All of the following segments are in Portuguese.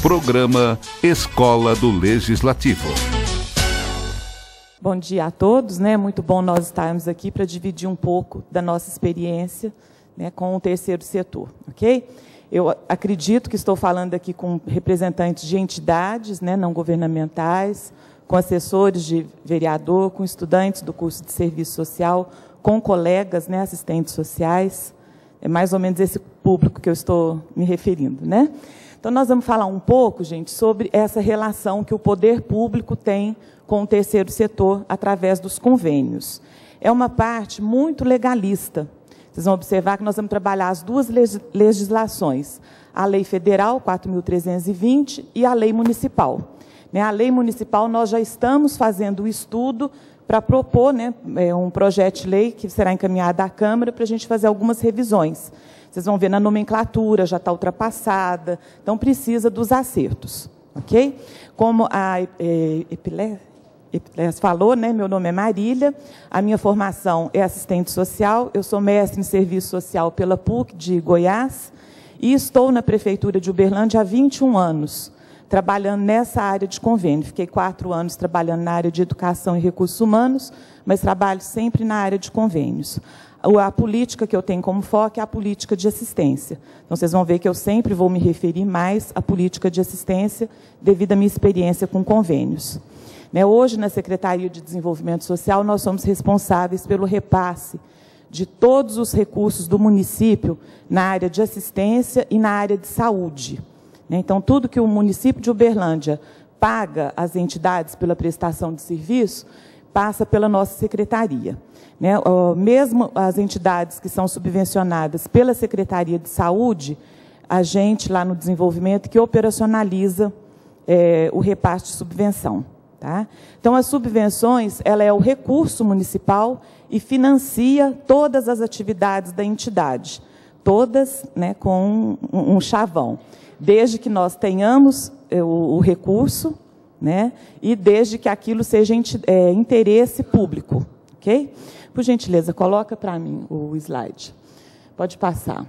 Programa Escola do Legislativo. Bom dia a todos, né? Muito bom nós estarmos aqui para dividir um pouco da nossa experiência, né, com o terceiro setor, ok? Eu acredito que estou falando aqui com representantes de entidades, né, não governamentais, com assessores de vereador, com estudantes do curso de serviço social, com colegas, né, assistentes sociais. É mais ou menos esse público que eu estou me referindo, né? Então, nós vamos falar um pouco, gente, sobre essa relação que o poder público tem com o terceiro setor através dos convênios. É uma parte muito legalista. Vocês vão observar que nós vamos trabalhar as duas legislações, a Lei Federal 4.320 e a Lei Municipal. A Lei Municipal, nós já estamos fazendo o estudo para propor, né, um projeto de lei que será encaminhado à Câmara para a gente fazer algumas revisões. Vocês vão ver na nomenclatura, já está ultrapassada, então precisa dos acertos, ok? Como a Epilés falou, né, meu nome é Marília, a minha formação é assistente social, eu sou mestre em serviço social pela PUC de Goiás e estou na Prefeitura de Uberlândia há 21 anos, trabalhando nessa área de convênio. Fiquei 4 anos trabalhando na área de educação e recursos humanos, mas trabalho sempre na área de convênios. A política que eu tenho como foco é a política de assistência. Então, vocês vão ver que eu sempre vou me referir mais à política de assistência devido à minha experiência com convênios. Hoje, na Secretaria de Desenvolvimento Social, nós somos responsáveis pelo repasse de todos os recursos do município na área de assistência e na área de saúde. Então, tudo que o município de Uberlândia paga às entidades pela prestação de serviço, passa pela nossa secretaria. Mesmo as entidades que são subvencionadas pela Secretaria de Saúde, a gente lá no desenvolvimento que operacionaliza o repasse de subvenção. Tá? Então, as subvenções, ela é o recurso municipal e financia todas as atividades da entidade, todas, né, com um chavão, desde que nós tenhamos o recurso, né, e desde que aquilo seja interesse público, ok? Por gentileza, coloca para mim o slide. Pode passar.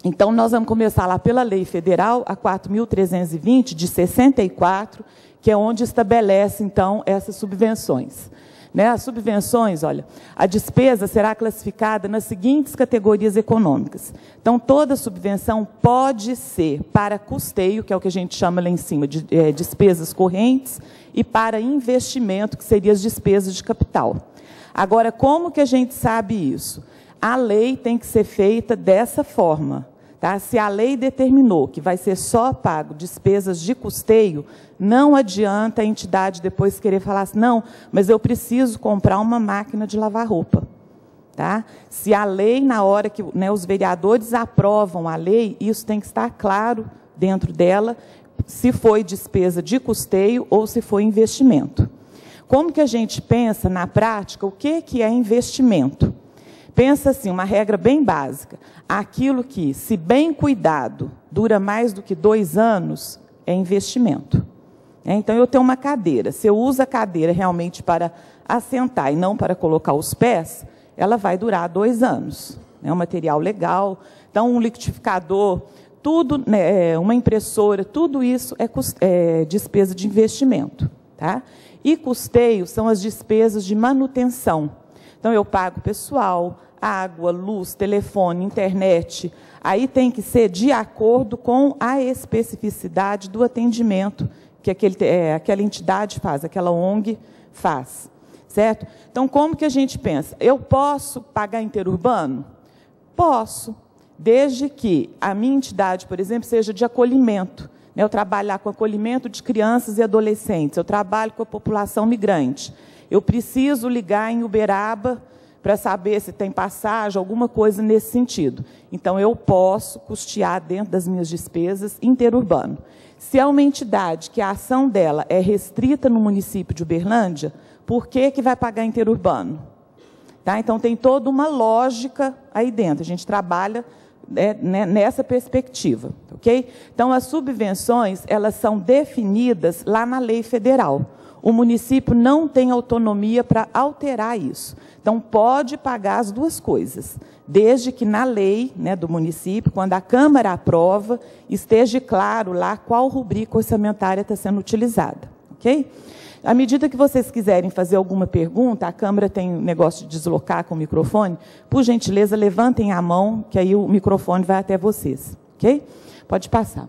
Então, nós vamos começar lá pela Lei Federal, a 4.320, de 64, que é onde estabelece, então, essas subvenções. As subvenções, olha, a despesa será classificada nas seguintes categorias econômicas. Então, toda subvenção pode ser para custeio, que é o que a gente chama lá em cima de despesas correntes, e para investimento, que seria as despesas de capital. Agora, como que a gente sabe isso? A lei tem que ser feita dessa forma. Tá? Se a lei determinou que vai ser só pago despesas de custeio, não adianta a entidade depois querer falar assim, não, mas eu preciso comprar uma máquina de lavar roupa. Tá? Se a lei, na hora que, né, os vereadores aprovam a lei, isso tem que estar claro dentro dela, se foi despesa de custeio ou se foi investimento. Como que a gente pensa na prática o que é investimento? Pensa assim, uma regra bem básica, aquilo que, se bem cuidado, dura mais do que 2 anos, é investimento. Então, eu tenho uma cadeira, se eu uso a cadeira realmente para assentar e não para colocar os pés, ela vai durar 2 anos. É um material legal, então um liquidificador, tudo, né, uma impressora, tudo isso é despesa de investimento. Tá? E custeio são as despesas de manutenção. Então, eu pago pessoal, água, luz, telefone, internet. Aí tem que ser de acordo com a especificidade do atendimento que aquela entidade faz, aquela ONG faz. Certo? Então, como que a gente pensa? Eu posso pagar interurbano? Posso, desde que a minha entidade, por exemplo, seja de acolhimento. Eu trabalho lá com acolhimento de crianças e adolescentes, eu trabalho com a população migrante. Eu preciso ligar em Uberaba para saber se tem passagem, alguma coisa nesse sentido. Então, eu posso custear dentro das minhas despesas interurbano. Se é uma entidade que a ação dela é restrita no município de Uberlândia, por que vai pagar interurbano? Tá? Então, tem toda uma lógica aí dentro. A gente trabalha nessa perspectiva, ok? Então, as subvenções, elas são definidas lá na lei federal. O município não tem autonomia para alterar isso. Então, pode pagar as duas coisas, desde que na lei, né, do município, quando a Câmara aprova, esteja claro lá qual rubrica orçamentária está sendo utilizada, ok? À medida que vocês quiserem fazer alguma pergunta, a Câmara tem um negócio de deslocar com o microfone, por gentileza, levantem a mão, que aí o microfone vai até vocês, ok? Pode passar.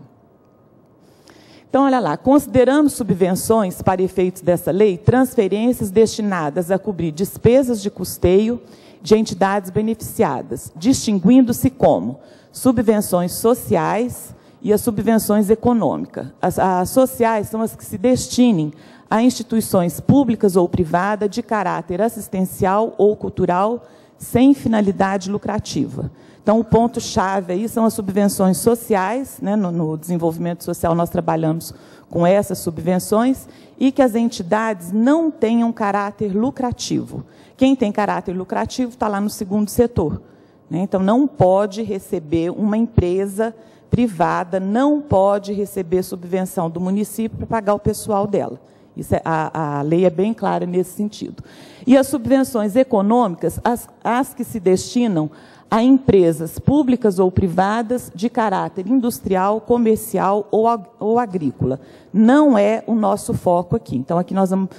Então, olha lá, consideramos subvenções para efeitos dessa lei, transferências destinadas a cobrir despesas de custeio de entidades beneficiadas, distinguindo-se como subvenções sociais e as subvenções econômicas. As sociais são as que se destinem a instituições públicas ou privadas de caráter assistencial ou cultural sem finalidade lucrativa. Então, o ponto-chave aí são as subvenções sociais, né? No desenvolvimento social nós trabalhamos com essas subvenções, e que as entidades não tenham caráter lucrativo. Quem tem caráter lucrativo está lá no segundo setor, né? Então, não pode receber uma empresa privada, não pode receber subvenção do município para pagar o pessoal dela. Isso a lei é bem clara nesse sentido. E as subvenções econômicas, as que se destinam a empresas públicas ou privadas de caráter industrial, comercial ou agrícola. Não é o nosso foco aqui. Então, aqui nós vamos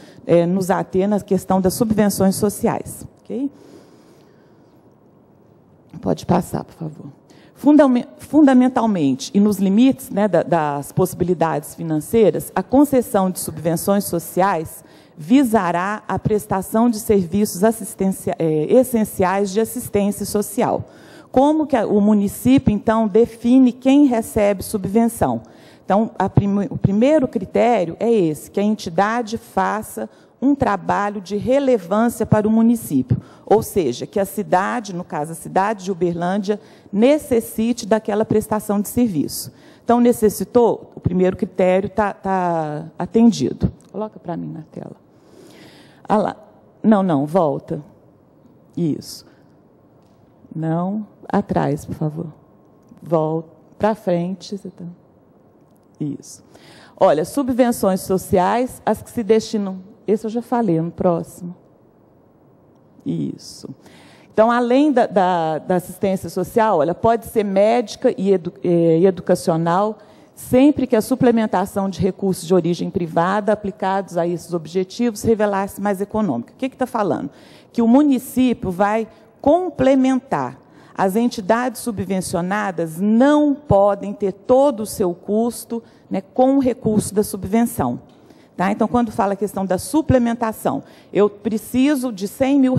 nos ater na questão das subvenções sociais. Okay? Pode passar, por favor. Fundamentalmente, e nos limites, né, das possibilidades financeiras, a concessão de subvenções sociais visará a prestação de serviços essenciais de assistência social. Como que o município, então, define quem recebe subvenção? Então, o primeiro critério é esse, que a entidade faça um trabalho de relevância para o município, ou seja, que a cidade, no caso a cidade de Uberlândia, necessite daquela prestação de serviço. Então, necessitou, o primeiro critério está atendido. Coloca para mim na tela. Ah lá. Não, volta. Isso. Não, atrás, por favor. Volta, para frente. Isso. Olha, subvenções sociais, as que se destinam... Esse eu já falei, no próximo. Isso. Então, além da assistência social, olha, pode ser médica e educacional, sempre que a suplementação de recursos de origem privada aplicados a esses objetivos revelasse mais econômica. O que está falando? Que o município vai complementar. As entidades subvencionadas não podem ter todo o seu custo, né, com o recurso da subvenção. Tá? Então, quando fala a questão da suplementação, eu preciso de R$100 mil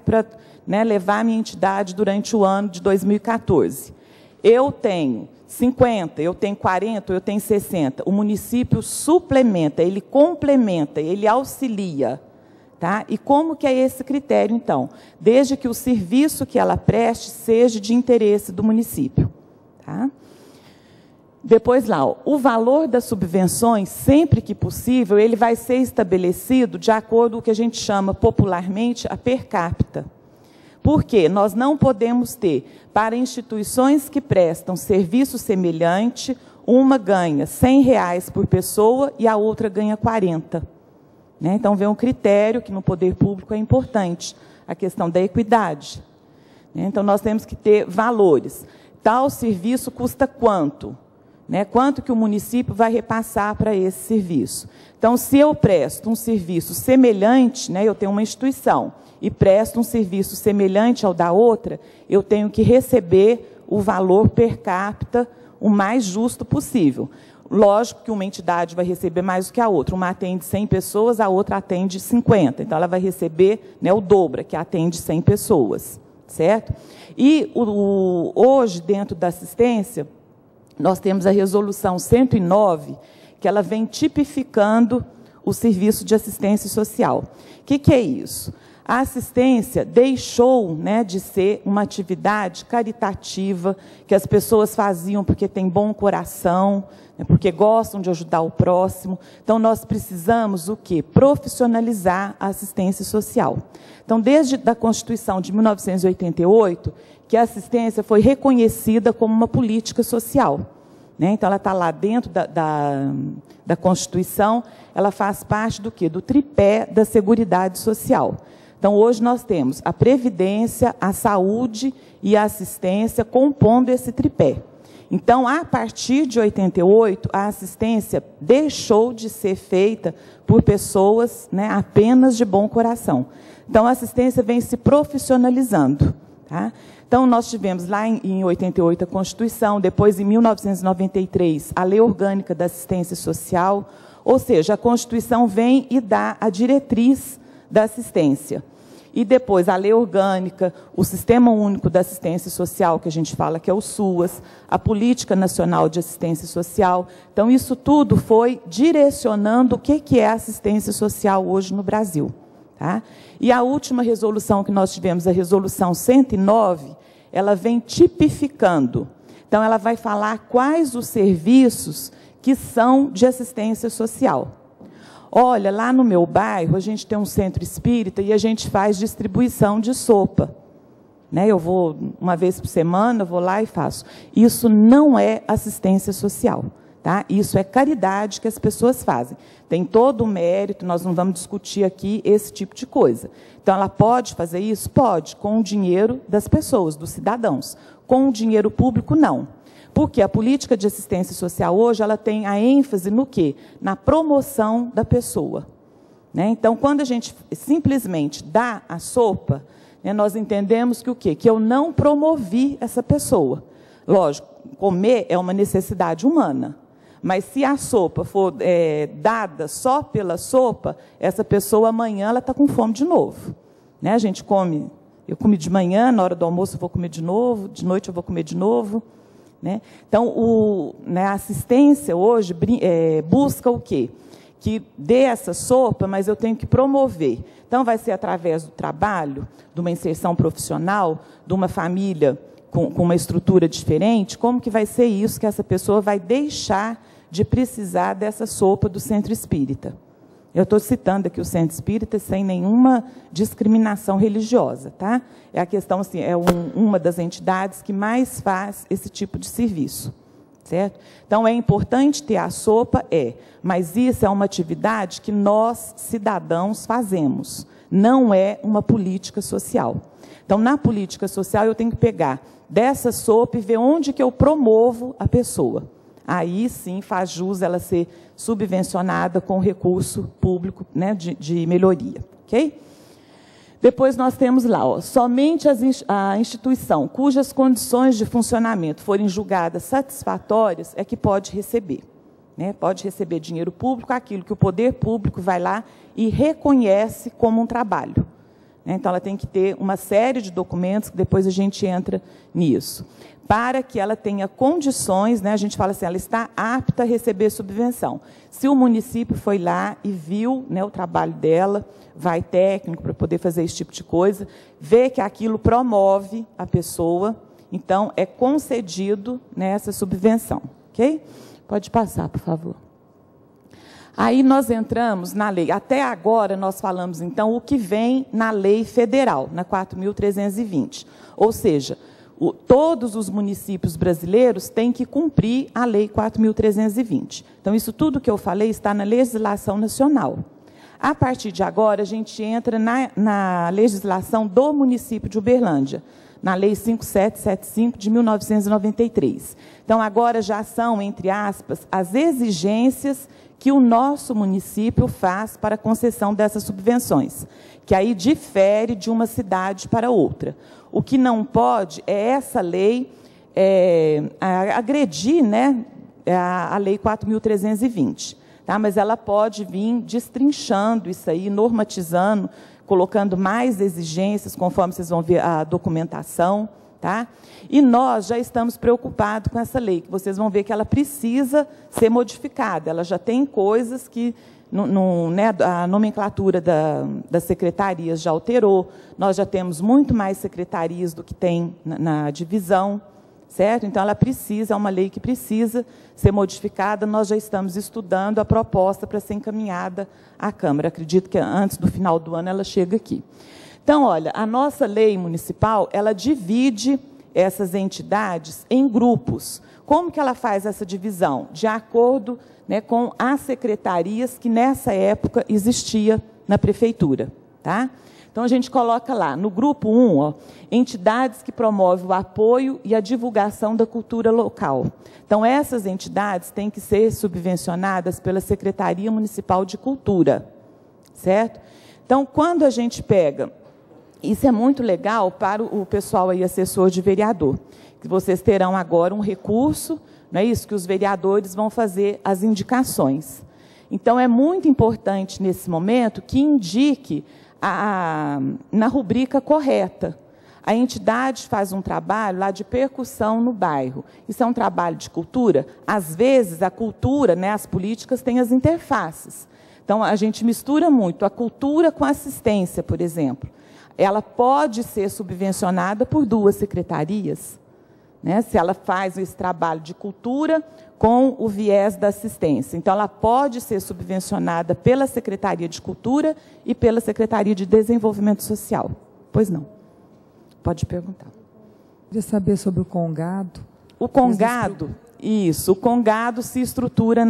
para, né, levar a minha entidade durante o ano de 2014. Eu tenho 50, eu tenho 40, eu tenho 60. O município suplementa, ele complementa, ele auxilia. Tá? E como que é esse critério, então? Desde que o serviço que ela preste seja de interesse do município. Tá? Depois lá, ó, o valor das subvenções, sempre que possível, ele vai ser estabelecido de acordo com o que a gente chama popularmente a per capita. Por quê? Nós não podemos ter, para instituições que prestam serviço semelhante, uma ganha R$100 por pessoa e a outra ganha 40. Né? Então, vem um critério que no poder público é importante, a questão da equidade. Né? Então, nós temos que ter valores. Tal serviço custa quanto? Né? Quanto que o município vai repassar para esse serviço? Então, se eu presto um serviço semelhante, né, eu tenho uma instituição, e presto um serviço semelhante ao da outra, eu tenho que receber o valor per capita o mais justo possível. Lógico que uma entidade vai receber mais do que a outra. Uma atende 100 pessoas, a outra atende 50. Então, ela vai receber, né, o dobro, que atende 100 pessoas. Certo? E hoje, dentro da assistência, nós temos a resolução 109, que ela vem tipificando o serviço de assistência social. O que é isso? a assistência deixou, né, de ser uma atividade caritativa que as pessoas faziam porque têm bom coração, né, porque gostam de ajudar o próximo. Então, nós precisamos o quê? Profissionalizar a assistência social. Então, desde a Constituição de 1988, que a assistência foi reconhecida como uma política social. Né? Então, ela está lá dentro da Constituição, ela faz parte do quê? Do tripé da Seguridade Social. Então, hoje nós temos a Previdência, a Saúde e a Assistência compondo esse tripé. Então, a partir de 88, a assistência deixou de ser feita por pessoas, né, apenas de bom coração. Então, a assistência vem se profissionalizando. Tá? Então, nós tivemos lá em 88 a Constituição, depois em 1993 a Lei Orgânica da Assistência Social, ou seja, a Constituição vem e dá a diretriz da assistência. E depois a Lei Orgânica, o Sistema Único da Assistência Social, que a gente fala que é o SUAS, a Política Nacional de Assistência Social. Então, isso tudo foi direcionando o que é a assistência social hoje no Brasil. Tá? E a última resolução que nós tivemos, a Resolução 109, ela vem tipificando. Então, ela vai falar quais os serviços que são de assistência social. Olha, lá no meu bairro, a gente tem um centro espírita e a gente faz distribuição de sopa. Né? Eu vou, uma vez por semana, vou lá e faço. Isso não é assistência social. Tá? Isso é caridade que as pessoas fazem. Tem todo o mérito, nós não vamos discutir aqui esse tipo de coisa. Então, ela pode fazer isso? Pode, com o dinheiro das pessoas, dos cidadãos. Com o dinheiro público, não. Porque a política de assistência social hoje, ela tem a ênfase no quê? Na promoção da pessoa. Né? Então, quando a gente simplesmente dá a sopa, né, nós entendemos que o quê? Que eu não promovi essa pessoa. Lógico, comer é uma necessidade humana. Mas se a sopa for dada só pela sopa, essa pessoa amanhã ela está com fome de novo. Né? A gente come, eu comi de manhã, na hora do almoço eu vou comer de novo, de noite eu vou comer de novo. Né? Então, a assistência hoje busca o quê? Que dê essa sopa, mas eu tenho que promover. Então, vai ser através do trabalho, de uma inserção profissional, de uma família com uma estrutura diferente. Como que vai ser isso que essa pessoa vai deixar de precisar dessa sopa do centro espírita? Eu estou citando aqui o centro espírita sem nenhuma discriminação religiosa, tá? É a questão, assim, é uma das entidades que mais faz esse tipo de serviço, certo? Então, é importante ter a sopa, mas isso é uma atividade que nós, cidadãos, fazemos. Não é uma política social. Então, na política social, eu tenho que pegar dessa sopa e ver onde que eu promovo a pessoa. Aí, sim, faz jus ela ser subvencionada com recurso público, né, de melhoria. Ok? Depois nós temos lá, somente a instituição cujas condições de funcionamento forem julgadas satisfatórias é que pode receber. Né? Pode receber dinheiro público, aquilo que o poder público vai lá e reconhece como um trabalho. Então, ela tem que ter uma série de documentos, que depois a gente entra nisso, para que ela tenha condições, né, a gente fala assim, ela está apta a receber subvenção. Se o município foi lá e viu, né, o trabalho dela, vai técnico para poder fazer esse tipo de coisa, vê que aquilo promove a pessoa, então é concedido, né, essa subvenção. Ok? Pode passar, por favor. Aí nós entramos na lei. Até agora nós falamos, então, o que vem na lei federal, na 4.320. Ou seja, todos os municípios brasileiros têm que cumprir a lei 4.320. Então, isso tudo que eu falei está na legislação nacional. A partir de agora, a gente entra na legislação do município de Uberlândia, na Lei 5775 de 1993. Então, agora já são, entre aspas, as exigências que o nosso município faz para a concessão dessas subvenções, que aí difere de uma cidade para outra. O que não pode é essa lei agredir, né, a Lei 4.320. Tá? Mas ela pode vir destrinchando isso aí, normatizando, colocando mais exigências, conforme vocês vão ver a documentação. Tá? E nós já estamos preocupados com essa lei, que vocês vão ver que ela precisa ser modificada. Ela já tem coisas que né, a nomenclatura das secretarias já alterou, nós já temos muito mais secretarias do que tem na divisão, certo? Então, ela precisa, é uma lei que precisa ser modificada, nós já estamos estudando a proposta para ser encaminhada à Câmara. Acredito que antes do final do ano ela chega aqui. Então, olha, a nossa lei municipal, ela divide essas entidades em grupos. Como que ela faz essa divisão? De acordo, né, com as secretarias que nessa época existia na prefeitura, tá? Então, a gente coloca lá, no grupo 1, ó, entidades que promovem o apoio e a divulgação da cultura local. Então, essas entidades têm que ser subvencionadas pela Secretaria Municipal de Cultura, certo? Então, quando a gente pega, isso é muito legal para o pessoal aí, assessor de vereador, que vocês terão agora um recurso, não é isso? Que os vereadores vão fazer as indicações. Então, é muito importante, nesse momento, que indique na rubrica correta. A entidade faz um trabalho lá de percussão no bairro. Isso é um trabalho de cultura? Às vezes, a cultura, né, as políticas têm as interfaces. Então, a gente mistura muito a cultura com a assistência, por exemplo. Ela pode ser subvencionada por 2 secretarias, né, se ela faz esse trabalho de cultura com o viés da assistência. Então, ela pode ser subvencionada pela Secretaria de Cultura e pela Secretaria de Desenvolvimento Social. Pois não. Pode perguntar. Queria saber sobre o Congado. O Congado, isso, o Congado se estrutura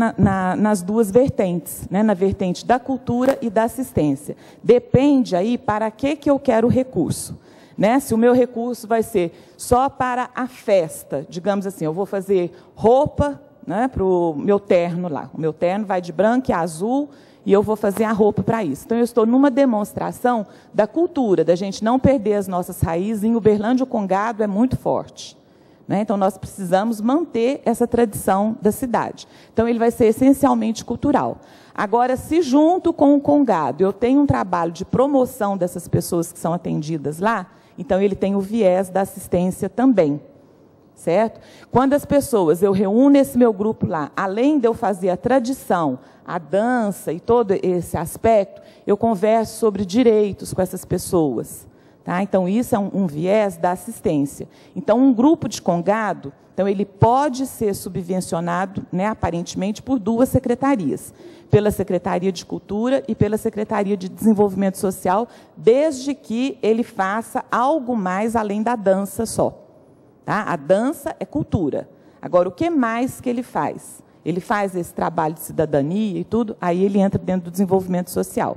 nas 2 vertentes, né, na vertente da cultura e da assistência. Depende aí para que eu quero o recurso. Né? Se o meu recurso vai ser só para a festa, digamos assim, eu vou fazer roupa, né, para o meu terno lá. O meu terno vai de branco e azul e eu vou fazer a roupa para isso. Então, eu estou numa demonstração da cultura, da gente não perder as nossas raízes. Em Uberlândia, o Congado é muito forte, né? Então, nós precisamos manter essa tradição da cidade. Então, ele vai ser essencialmente cultural. Agora, se junto com o Congado eu tenho um trabalho de promoção dessas pessoas que são atendidas lá, então ele tem o viés da assistência também, certo? Quando as pessoas, eu reúno esse meu grupo lá, além de eu fazer a tradição, a dança e todo esse aspecto, eu converso sobre direitos com essas pessoas, tá? Então, isso é um viés da assistência. Então, um grupo de Congado, então, ele pode ser subvencionado, né, aparentemente, por 2 secretarias, pela Secretaria de Cultura e pela Secretaria de Desenvolvimento Social, desde que ele faça algo mais além da dança só. Tá? A dança é cultura. Agora, o que mais que ele faz? Ele faz esse trabalho de cidadania e tudo, aí ele entra dentro do desenvolvimento social.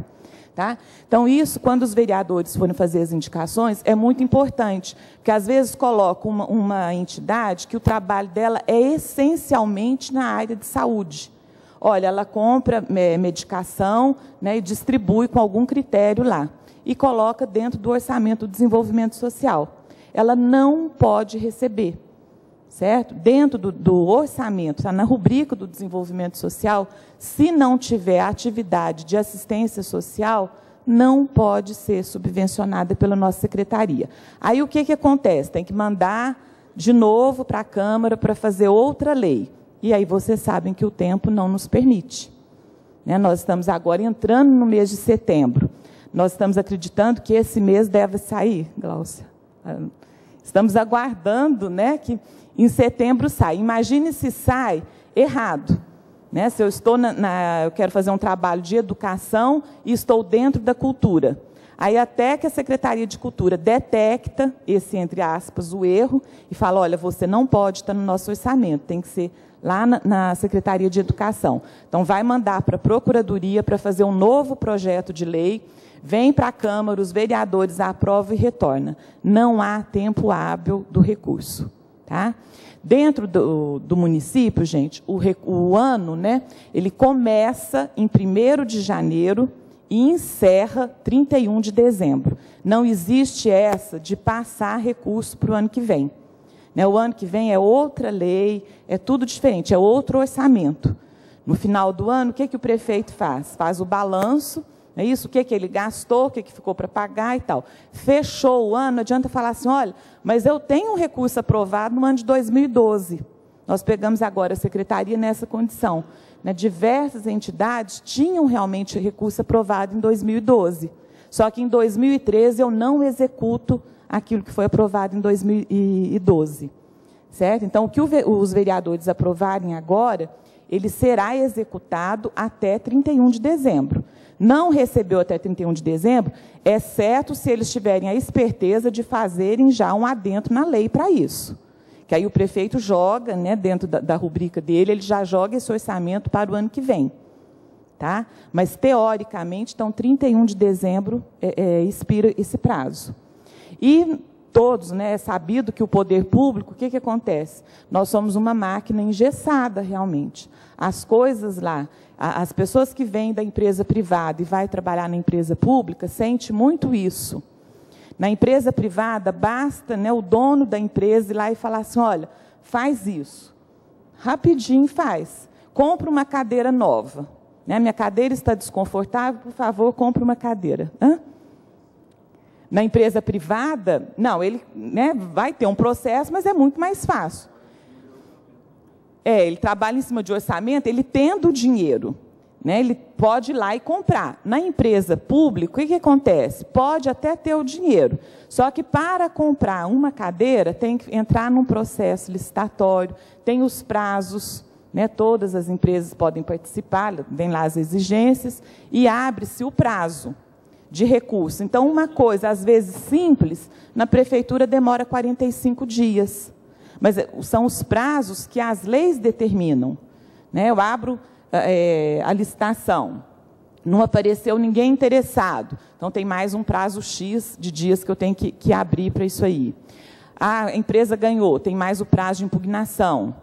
Tá? Então, isso, quando os vereadores forem fazer as indicações, é muito importante, porque às vezes colocam uma entidade que o trabalho dela é essencialmente na área de saúde. Olha, ela compra medicação, né, e distribui com algum critério lá, e coloca dentro do orçamento do desenvolvimento social. Ela não pode receber, certo? Dentro do orçamento, tá, na rubrica do desenvolvimento social, se não tiver atividade de assistência social, não pode ser subvencionada pela nossa secretaria. Aí o que acontece? Tem que mandar de novo para a Câmara para fazer outra lei. E aí vocês sabem que o tempo não nos permite, né? Nós estamos agora entrando no mês de setembro. Nós estamos acreditando que esse mês deve sair, Gláucia. Estamos aguardando, né, que em setembro sai. Imagine se sai errado, né? Se eu estou eu quero fazer um trabalho de educação e estou dentro da cultura. Aí até que a Secretaria de Cultura detecta esse, entre aspas, o erro e fala, olha, você não pode estar no nosso orçamento, tem que ser lá na Secretaria de Educação. Então, vai mandar para a Procuradoria para fazer um novo projeto de lei, vem para a Câmara, os vereadores aprovam e retornam. Não há tempo hábil do recurso. Tá? Dentro do município, gente, o ano, né, ele começa em 1º de janeiro e encerra 31 de dezembro. Não existe essa de passar recurso para o ano que vem. Né, o ano que vem é outra lei, é tudo diferente, é outro orçamento. No final do ano, o que o prefeito faz? Faz o balanço, é isso, o que ele gastou, o que ficou para pagar e tal. Fechou o ano, não adianta falar assim, olha, mas eu tenho um recurso aprovado no ano de 2012. Nós pegamos agora a secretaria nessa condição, né? Diversas entidades tinham realmente recurso aprovado em 2012, só que em 2013 eu não executo aquilo que foi aprovado em 2012, certo? Então, o que os vereadores aprovarem agora, ele será executado até 31 de dezembro. Não recebeu até 31 de dezembro, exceto se eles tiverem a esperteza de fazerem já um adendo na lei para isso. Que aí o prefeito joga, né, dentro da rubrica dele, ele já joga esse orçamento para o ano que vem. Tá? Mas, teoricamente, então, 31 de dezembro expira esse prazo. E todos, né, é sabido que o poder público, o que acontece? Nós somos uma máquina engessada, realmente. As coisas lá, as pessoas que vêm da empresa privada e vai trabalhar na empresa pública, sente muito isso. Na empresa privada, basta, né, o dono da empresa ir lá e falar assim, olha, faz isso. Rapidinho faz. Compra uma cadeira nova. Né? Minha cadeira está desconfortável, por favor, compre uma cadeira. Hã? Na empresa privada, não, ele, né, vai ter um processo, mas é muito mais fácil. Ele trabalha em cima de orçamento, ele tendo o dinheiro, né, ele pode ir lá e comprar. Na empresa pública, o que acontece? Pode até ter o dinheiro, só que para comprar uma cadeira, tem que entrar num processo licitatório, tem os prazos, né, todas as empresas podem participar, vem lá as exigências, e abre-se o prazo de recurso. Então, uma coisa, às vezes, simples, na prefeitura demora 45 dias. Mas são os prazos que as leis determinam. Né? Eu abro a licitação, não apareceu ninguém interessado, então tem mais um prazo X de dias que eu tenho que abrir para isso aí. A empresa ganhou, tem mais o prazo de impugnação.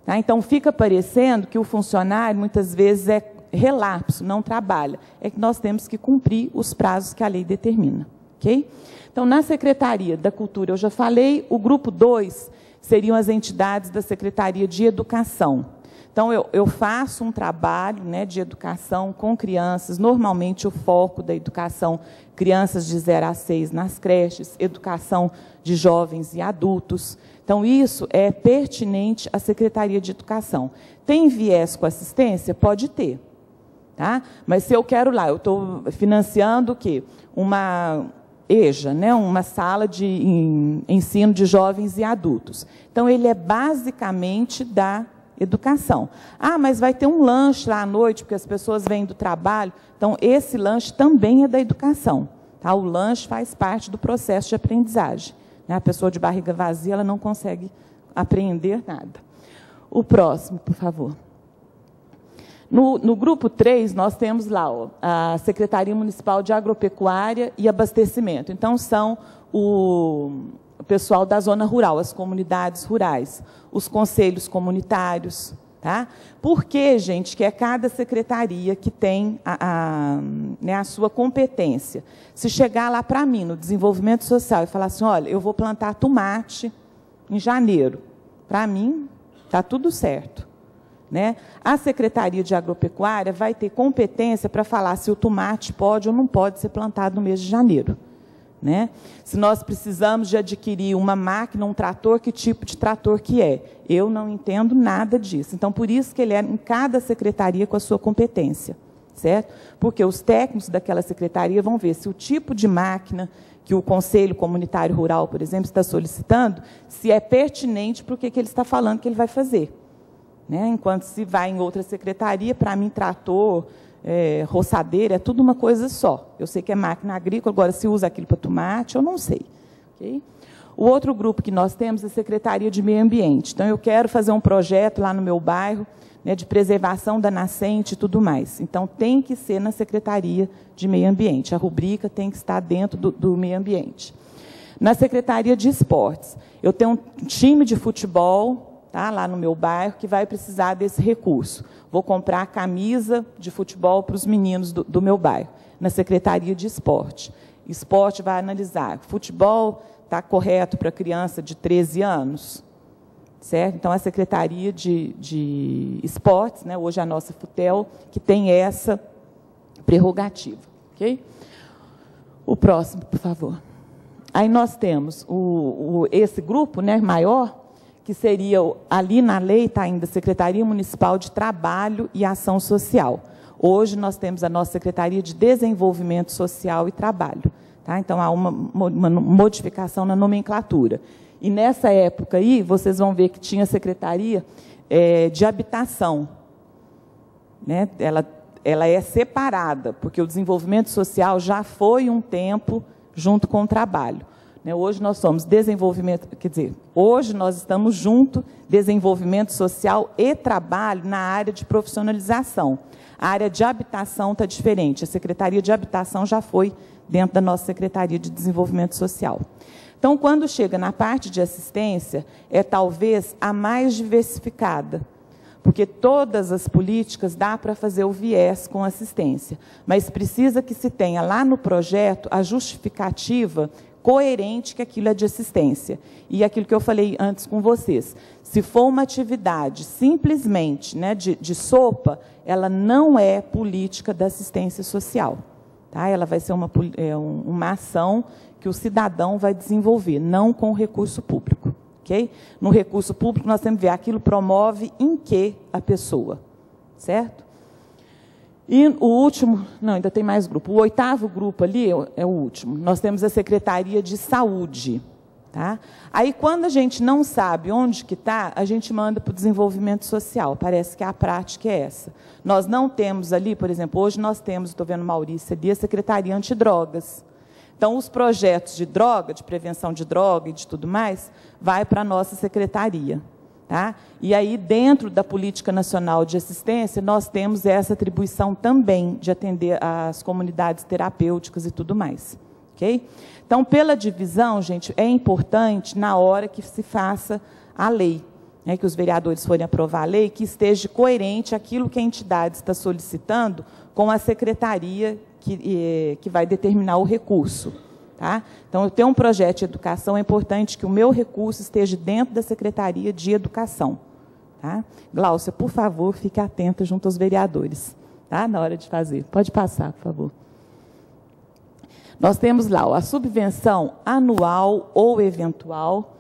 Tá? Então, fica parecendo que o funcionário, muitas vezes, é relapso, não trabalha. É que nós temos que cumprir os prazos que a lei determina. Okay? Então, na Secretaria da Cultura, eu já falei, o grupo 2 seriam as entidades da Secretaria de Educação. Então, eu faço um trabalho, né, de educação com crianças, normalmente o foco da educação, crianças de 0 a 6 nas creches, educação de jovens e adultos. Então, isso é pertinente à Secretaria de Educação. Tem viés com assistência? Pode ter. Tá? Mas se eu quero lá, eu estou financiando o quê? Uma EJA, né? Uma sala de ensino de jovens e adultos. Então, ele é basicamente da educação. Ah, mas vai ter um lanche lá à noite, porque as pessoas vêm do trabalho. Então, esse lanche também é da educação. Tá? O lanche faz parte do processo de aprendizagem. Né? A pessoa de barriga vazia, ela não consegue aprender nada. O próximo, por favor. No grupo 3, nós temos lá a Secretaria Municipal de Agropecuária e Abastecimento. Então, são o pessoal da zona rural, as comunidades rurais, os conselhos comunitários. Tá? Por que, gente, que é cada secretaria que tem né, a sua competência? Se chegar lá para mim, no desenvolvimento social, e falar assim, olha, eu vou plantar tomate em janeiro, para mim, está tudo certo. Né? A Secretaria de Agropecuária vai ter competência para falar se o tomate pode ou não pode ser plantado no mês de janeiro. Né? Se nós precisamos de adquirir uma máquina, um trator, que tipo de trator que é? Eu não entendo nada disso. Então, por isso que ele é em cada secretaria com a sua competência. Certo? Porque os técnicos daquela secretaria vão ver se o tipo de máquina que o Conselho Comunitário Rural, por exemplo, está solicitando, se é pertinente para o que ele está falando que ele vai fazer. Né? Enquanto se vai em outra secretaria, para mim, trator, roçadeira, é tudo uma coisa só. Eu sei que é máquina agrícola, agora se usa aquilo para tomate, eu não sei. Okay? O outro grupo que nós temos é a Secretaria de Meio Ambiente. Então, eu quero fazer um projeto lá no meu bairro, né, de preservação da nascente e tudo mais. Então, tem que ser na Secretaria de Meio Ambiente. A rubrica tem que estar dentro do meio ambiente. Na Secretaria de Esportes, eu tenho um time de futebol, tá, lá no meu bairro, que vai precisar desse recurso. Vou comprar a camisa de futebol para os meninos do meu bairro, na Secretaria de Esporte. Esporte vai analisar, futebol está correto para criança de 13 anos? Certo? Então, a Secretaria de Esportes, né, hoje a nossa FUTEL, que tem essa prerrogativa. Okay? O próximo, por favor. Aí nós temos esse grupo, né, maior, que seria, ali na lei está ainda Secretaria Municipal de Trabalho e Ação Social. Hoje nós temos a nossa Secretaria de Desenvolvimento Social e Trabalho. Tá? Então, há uma modificação na nomenclatura. E nessa época aí, vocês vão ver que tinha Secretaria de Habitação. Né? Ela é separada, porque o desenvolvimento social já foi um tempo junto com o trabalho. Hoje nós somos desenvolvimento, quer dizer, hoje nós estamos junto, desenvolvimento social e trabalho na área de profissionalização. A área de habitação está diferente, a Secretaria de Habitação já foi dentro da nossa Secretaria de Desenvolvimento Social. Então, quando chega na parte de assistência, é talvez a mais diversificada, porque todas as políticas dá para fazer o viés com assistência, mas precisa que se tenha lá no projeto a justificativa coerente que aquilo é de assistência. E aquilo que eu falei antes com vocês, se for uma atividade simplesmente, né, de sopa, ela não é política da assistência social. Tá? Ela vai ser uma ação que o cidadão vai desenvolver, não com o recurso público. Okay? No recurso público, nós temos que ver aquilo promove em que a pessoa. Certo? E o último, não, ainda tem mais grupo. O 8º grupo ali é o último. Nós temos a Secretaria de Saúde. Tá? Aí, quando a gente não sabe onde que está, a gente manda para o desenvolvimento social. Parece que a prática é essa. Nós não temos ali, por exemplo, hoje nós temos, estou vendo Maurício ali, a Secretaria Antidrogas. Então, os projetos de droga, de prevenção de droga e de tudo mais, vai para a nossa secretaria. Tá? E aí, dentro da Política Nacional de Assistência, nós temos essa atribuição também de atender as comunidades terapêuticas e tudo mais. Okay? Então, pela divisão, gente, é importante, na hora que se faça a lei, né, que os vereadores forem aprovar a lei, que esteja coerente aquilo que a entidade está solicitando com a secretaria que vai determinar o recurso. Tá? Então, eu tenho um projeto de educação, é importante que o meu recurso esteja dentro da Secretaria de Educação. Tá? Gláucia, por favor, fique atenta junto aos vereadores, tá? Na hora de fazer. Pode passar, por favor. Nós temos lá, ó, a subvenção anual ou eventual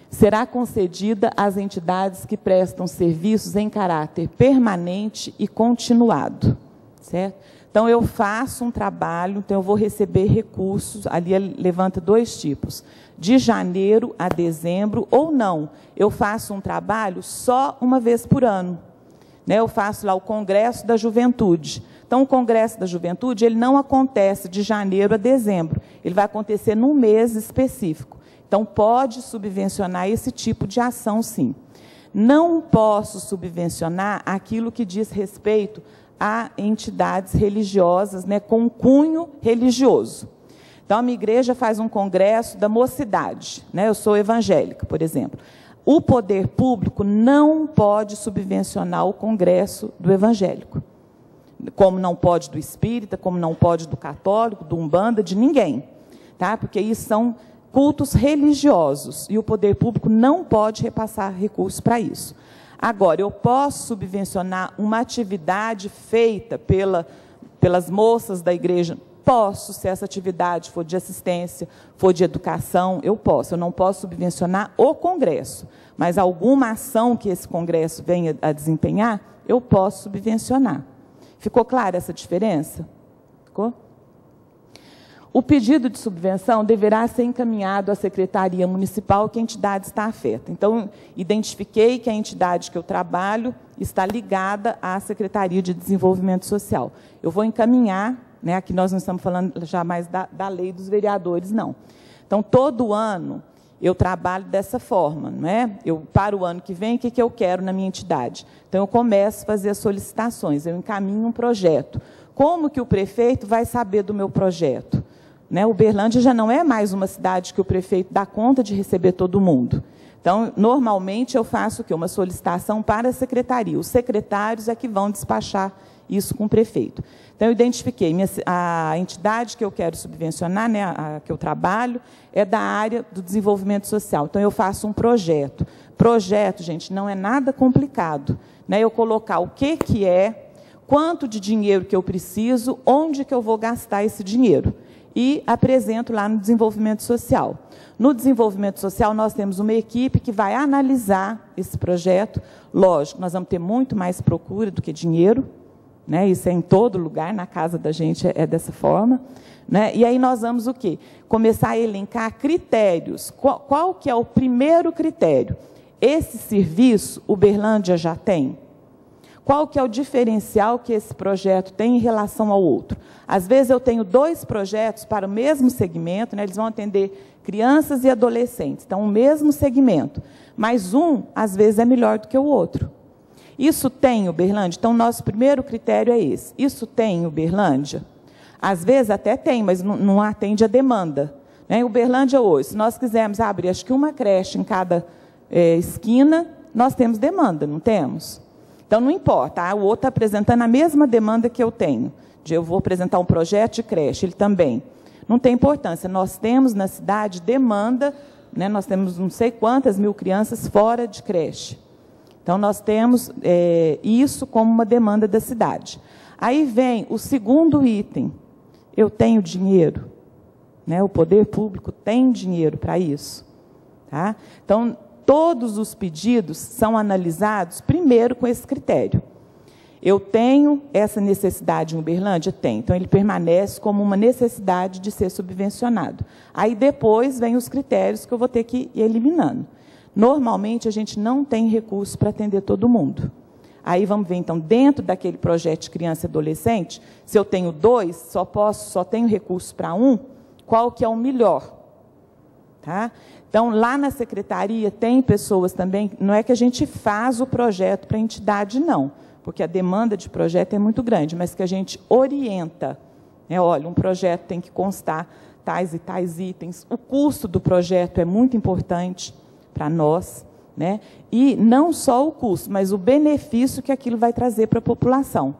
será concedida às entidades que prestam serviços em caráter permanente e continuado. Certo? Então, eu faço um trabalho, então eu vou receber recursos, ali levanta 2 tipos, de janeiro a dezembro, ou não, eu faço um trabalho só uma vez por ano. Né? Eu faço lá o Congresso da Juventude. Então, o Congresso da Juventude, ele não acontece de janeiro a dezembro, ele vai acontecer num mês específico. Então, pode subvencionar esse tipo de ação, sim. Não posso subvencionar aquilo que diz respeito a entidades religiosas, né, com cunho religioso. Então, a minha igreja faz um congresso da mocidade, né, eu sou evangélica, por exemplo. O poder público não pode subvencionar o congresso do evangélico, como não pode do espírita, como não pode do católico, do umbanda, de ninguém. Tá? Porque isso são cultos religiosos, e o poder público não pode repassar recursos para isso. Agora, eu posso subvencionar uma atividade feita pelas moças da igreja? Posso, se essa atividade for de assistência, for de educação, eu posso. Eu não posso subvencionar o congresso, mas alguma ação que esse congresso venha a desempenhar, eu posso subvencionar. Ficou clara essa diferença? Ficou? O pedido de subvenção deverá ser encaminhado à Secretaria Municipal que a entidade está afeta. Então, identifiquei que a entidade que eu trabalho está ligada à Secretaria de Desenvolvimento Social. Eu vou encaminhar, né, aqui nós não estamos falando já mais da lei dos vereadores, não. Então, todo ano eu trabalho dessa forma, não é? Eu, para o ano que vem, o que eu quero na minha entidade? Então, eu começo a fazer as solicitações, eu encaminho um projeto. Como que o prefeito vai saber do meu projeto? Né, Uberlândia já não é mais uma cidade que o prefeito dá conta de receber todo mundo. Então, normalmente, eu faço o quê? Uma solicitação para a secretaria. Os secretários é que vão despachar isso com o prefeito. Então, eu identifiquei a entidade que eu quero subvencionar, né, a que eu trabalho, é da área do desenvolvimento social. Então, eu faço um projeto. Projeto, gente, não é nada complicado. Né, eu colocar o que é, quanto de dinheiro que eu preciso, onde que eu vou gastar esse dinheiro. E apresento lá no desenvolvimento social. No desenvolvimento social, nós temos uma equipe que vai analisar esse projeto. Lógico, nós vamos ter muito mais procura do que dinheiro, né? Isso é em todo lugar, na casa da gente é dessa forma, né? E aí nós vamos o quê? Começar a elencar critérios. Qual que é o primeiro critério? Esse serviço, Uberlândia já tem? Qual que é o diferencial que esse projeto tem em relação ao outro? Às vezes eu tenho 2 projetos para o mesmo segmento, né? Eles vão atender crianças e adolescentes, então o mesmo segmento, mas um, às vezes, é melhor do que o outro. Isso tem em Uberlândia? Então, nosso primeiro critério é esse. Isso tem em Uberlândia? Às vezes até tem, mas não atende a demanda. Em Uberlândia hoje, se nós quisermos abrir, acho que uma creche em cada esquina, nós temos demanda, não temos? Então, não importa, o outro está apresentando a mesma demanda que eu tenho. Eu vou apresentar um projeto de creche, ele também. Não tem importância, nós temos na cidade demanda, né, nós temos não sei quantas mil crianças fora de creche. Então, nós temos isso como uma demanda da cidade. Aí vem o segundo item, eu tenho dinheiro, né, o poder público tem dinheiro para isso. Tá? Então, todos os pedidos são analisados primeiro com esse critério. Eu tenho essa necessidade em Uberlândia? Tem. Então, ele permanece como uma necessidade de ser subvencionado. Aí, depois, vem os critérios que eu vou ter que ir eliminando. Normalmente, a gente não tem recurso para atender todo mundo. Aí, vamos ver, então, dentro daquele projeto de criança e adolescente, se eu tenho 2, só tenho recurso para 1, qual que é o melhor? Tá? Então, lá na secretaria, tem pessoas também, não é que a gente faz o projeto para a entidade, não, porque a demanda de projeto é muito grande, mas que a gente orienta. Né? Olha, um projeto tem que constar tais e tais itens. O custo do projeto é muito importante para nós, né? E não só o custo, mas o benefício que aquilo vai trazer para a população.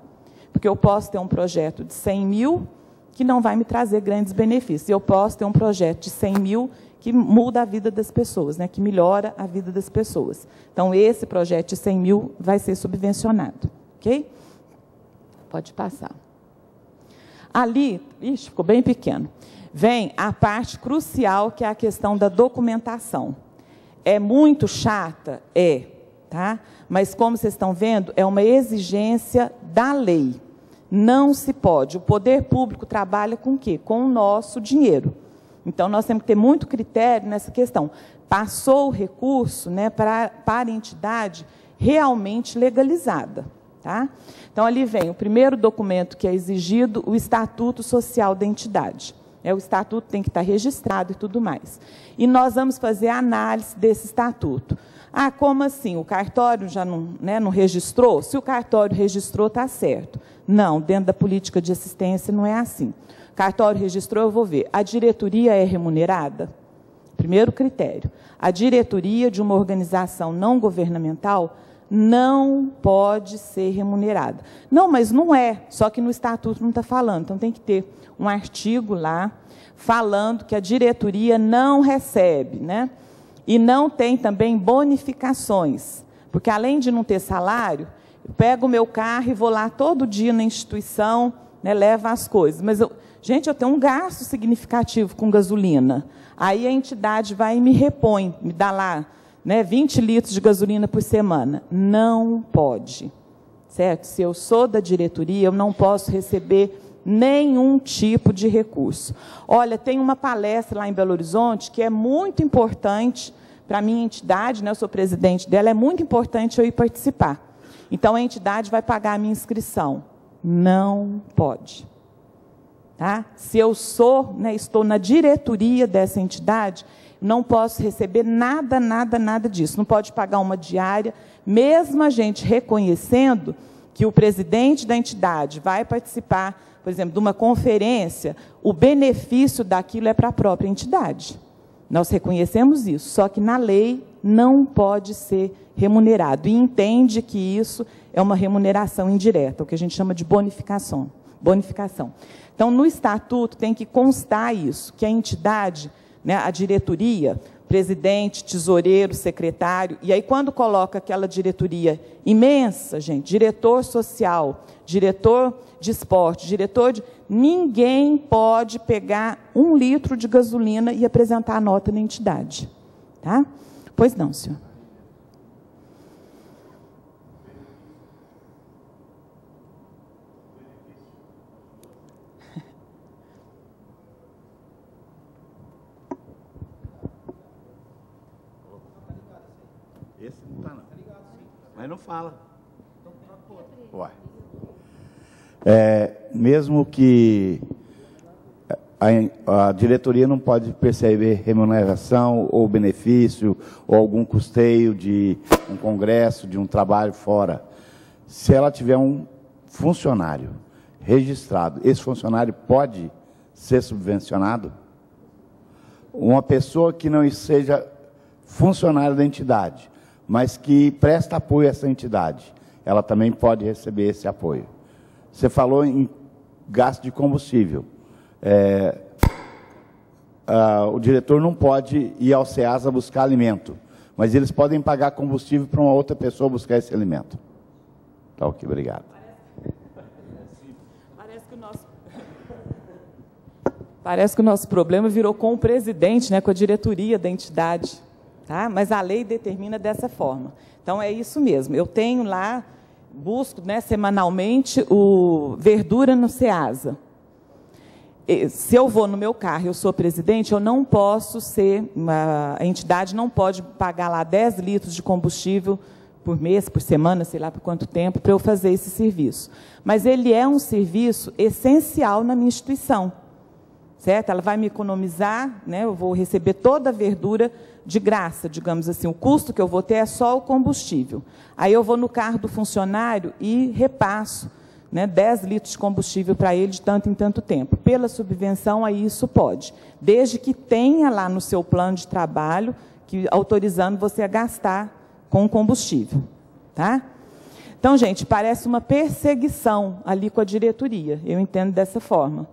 Porque eu posso ter um projeto de 100 mil que não vai me trazer grandes benefícios. Eu posso ter um projeto de 100 mil que muda a vida das pessoas, né? Que melhora a vida das pessoas. Então, esse projeto de 100 mil vai ser subvencionado. Ok? Pode passar. Ali, ficou bem pequeno, vem a parte crucial, que é a questão da documentação. É muito chata? Tá? Mas, como vocês estão vendo, é uma exigência da lei. Não se pode. O poder público trabalha com o quê? Com o nosso dinheiro. Então, nós temos que ter muito critério nessa questão. Passou o recurso, né, para a entidade realmente legalizada. Tá? Então, ali vem o primeiro documento que é exigido, o Estatuto Social da entidade. O estatuto tem que estar registrado e tudo mais. E nós vamos fazer a análise desse estatuto. Ah, como assim? O cartório já não, né, não registrou? Se o cartório registrou, está certo. Não, dentro da política de assistência não é assim. O cartório registrou, eu vou ver. A diretoria é remunerada? Primeiro critério. A diretoria de uma organização não governamental não pode ser remunerada. Não, mas não é, só que no estatuto não está falando. Então, tem que ter um artigo lá falando que a diretoria não recebe, né? E não tem também bonificações, porque além de não ter salário, eu pego o meu carro e vou lá todo dia na instituição, né, levo as coisas. Mas, gente, eu tenho um gasto significativo com gasolina. Aí a entidade vai e me repõe, me dá lá, né, 20 litros de gasolina por semana. Não pode, certo? Se eu sou da diretoria, eu não posso receber nenhum tipo de recurso. Olha, tem uma palestra lá em Belo Horizonte que é muito importante para a minha entidade, né, eu sou presidente dela, é muito importante eu ir participar. Então, a entidade vai pagar a minha inscrição. Não pode. Tá? Se eu sou, né, estou na diretoria dessa entidade, não posso receber nada, nada, nada disso. Não pode pagar uma diária, mesmo a gente reconhecendo que o presidente da entidade vai participar, por exemplo, de uma conferência, o benefício daquilo é para a própria entidade. Nós reconhecemos isso, só que na lei não pode ser remunerado. E entende que isso é uma remuneração indireta, o que a gente chama de bonificação. Então, no estatuto tem que constar isso, que a entidade, né, a diretoria, presidente, tesoureiro, secretário, e aí quando coloca aquela diretoria imensa, gente, diretor social, diretor de esporte, diretor de... Ninguém pode pegar 1 litro de gasolina e apresentar a nota na entidade. Tá? Pois não, senhor. Esse não está, não. Mas não fala. Ué. Mesmo que a diretoria não pode perceber remuneração ou benefício ou algum custeio de um congresso, de um trabalho fora. Se ela tiver um funcionário registrado, esse funcionário pode ser subvencionado? Uma pessoa que não seja funcionária da entidade, mas que presta apoio a essa entidade, ela também pode receber esse apoio. Você falou em gasto de combustível. O diretor não pode ir ao SEASA buscar alimento, mas eles podem pagar combustível para uma outra pessoa buscar esse alimento. Tá, ok, obrigado. Parece que o nosso problema virou com o presidente, né, com a diretoria da entidade. Tá? Mas a lei determina dessa forma. Então, é isso mesmo. Eu tenho lá, busco, né, semanalmente, o verdura no SEASA. Se eu vou no meu carro, eu sou presidente, eu não posso ser, a entidade não pode pagar lá 10 litros de combustível por mês, por semana, sei lá por quanto tempo, para eu fazer esse serviço. Mas ele é um serviço essencial na minha instituição. Certo? Ela vai me economizar, né? Eu vou receber toda a verdura de graça, digamos assim. O custo que eu vou ter é só o combustível. Aí eu vou no carro do funcionário e repasso, né, 10 litros de combustível para ele de tanto em tanto tempo. Pela subvenção, aí isso pode. Desde que tenha lá no seu plano de trabalho, autorizando você a gastar com combustível. Tá? Então, gente, parece uma perseguição ali com a diretoria. Eu entendo dessa forma.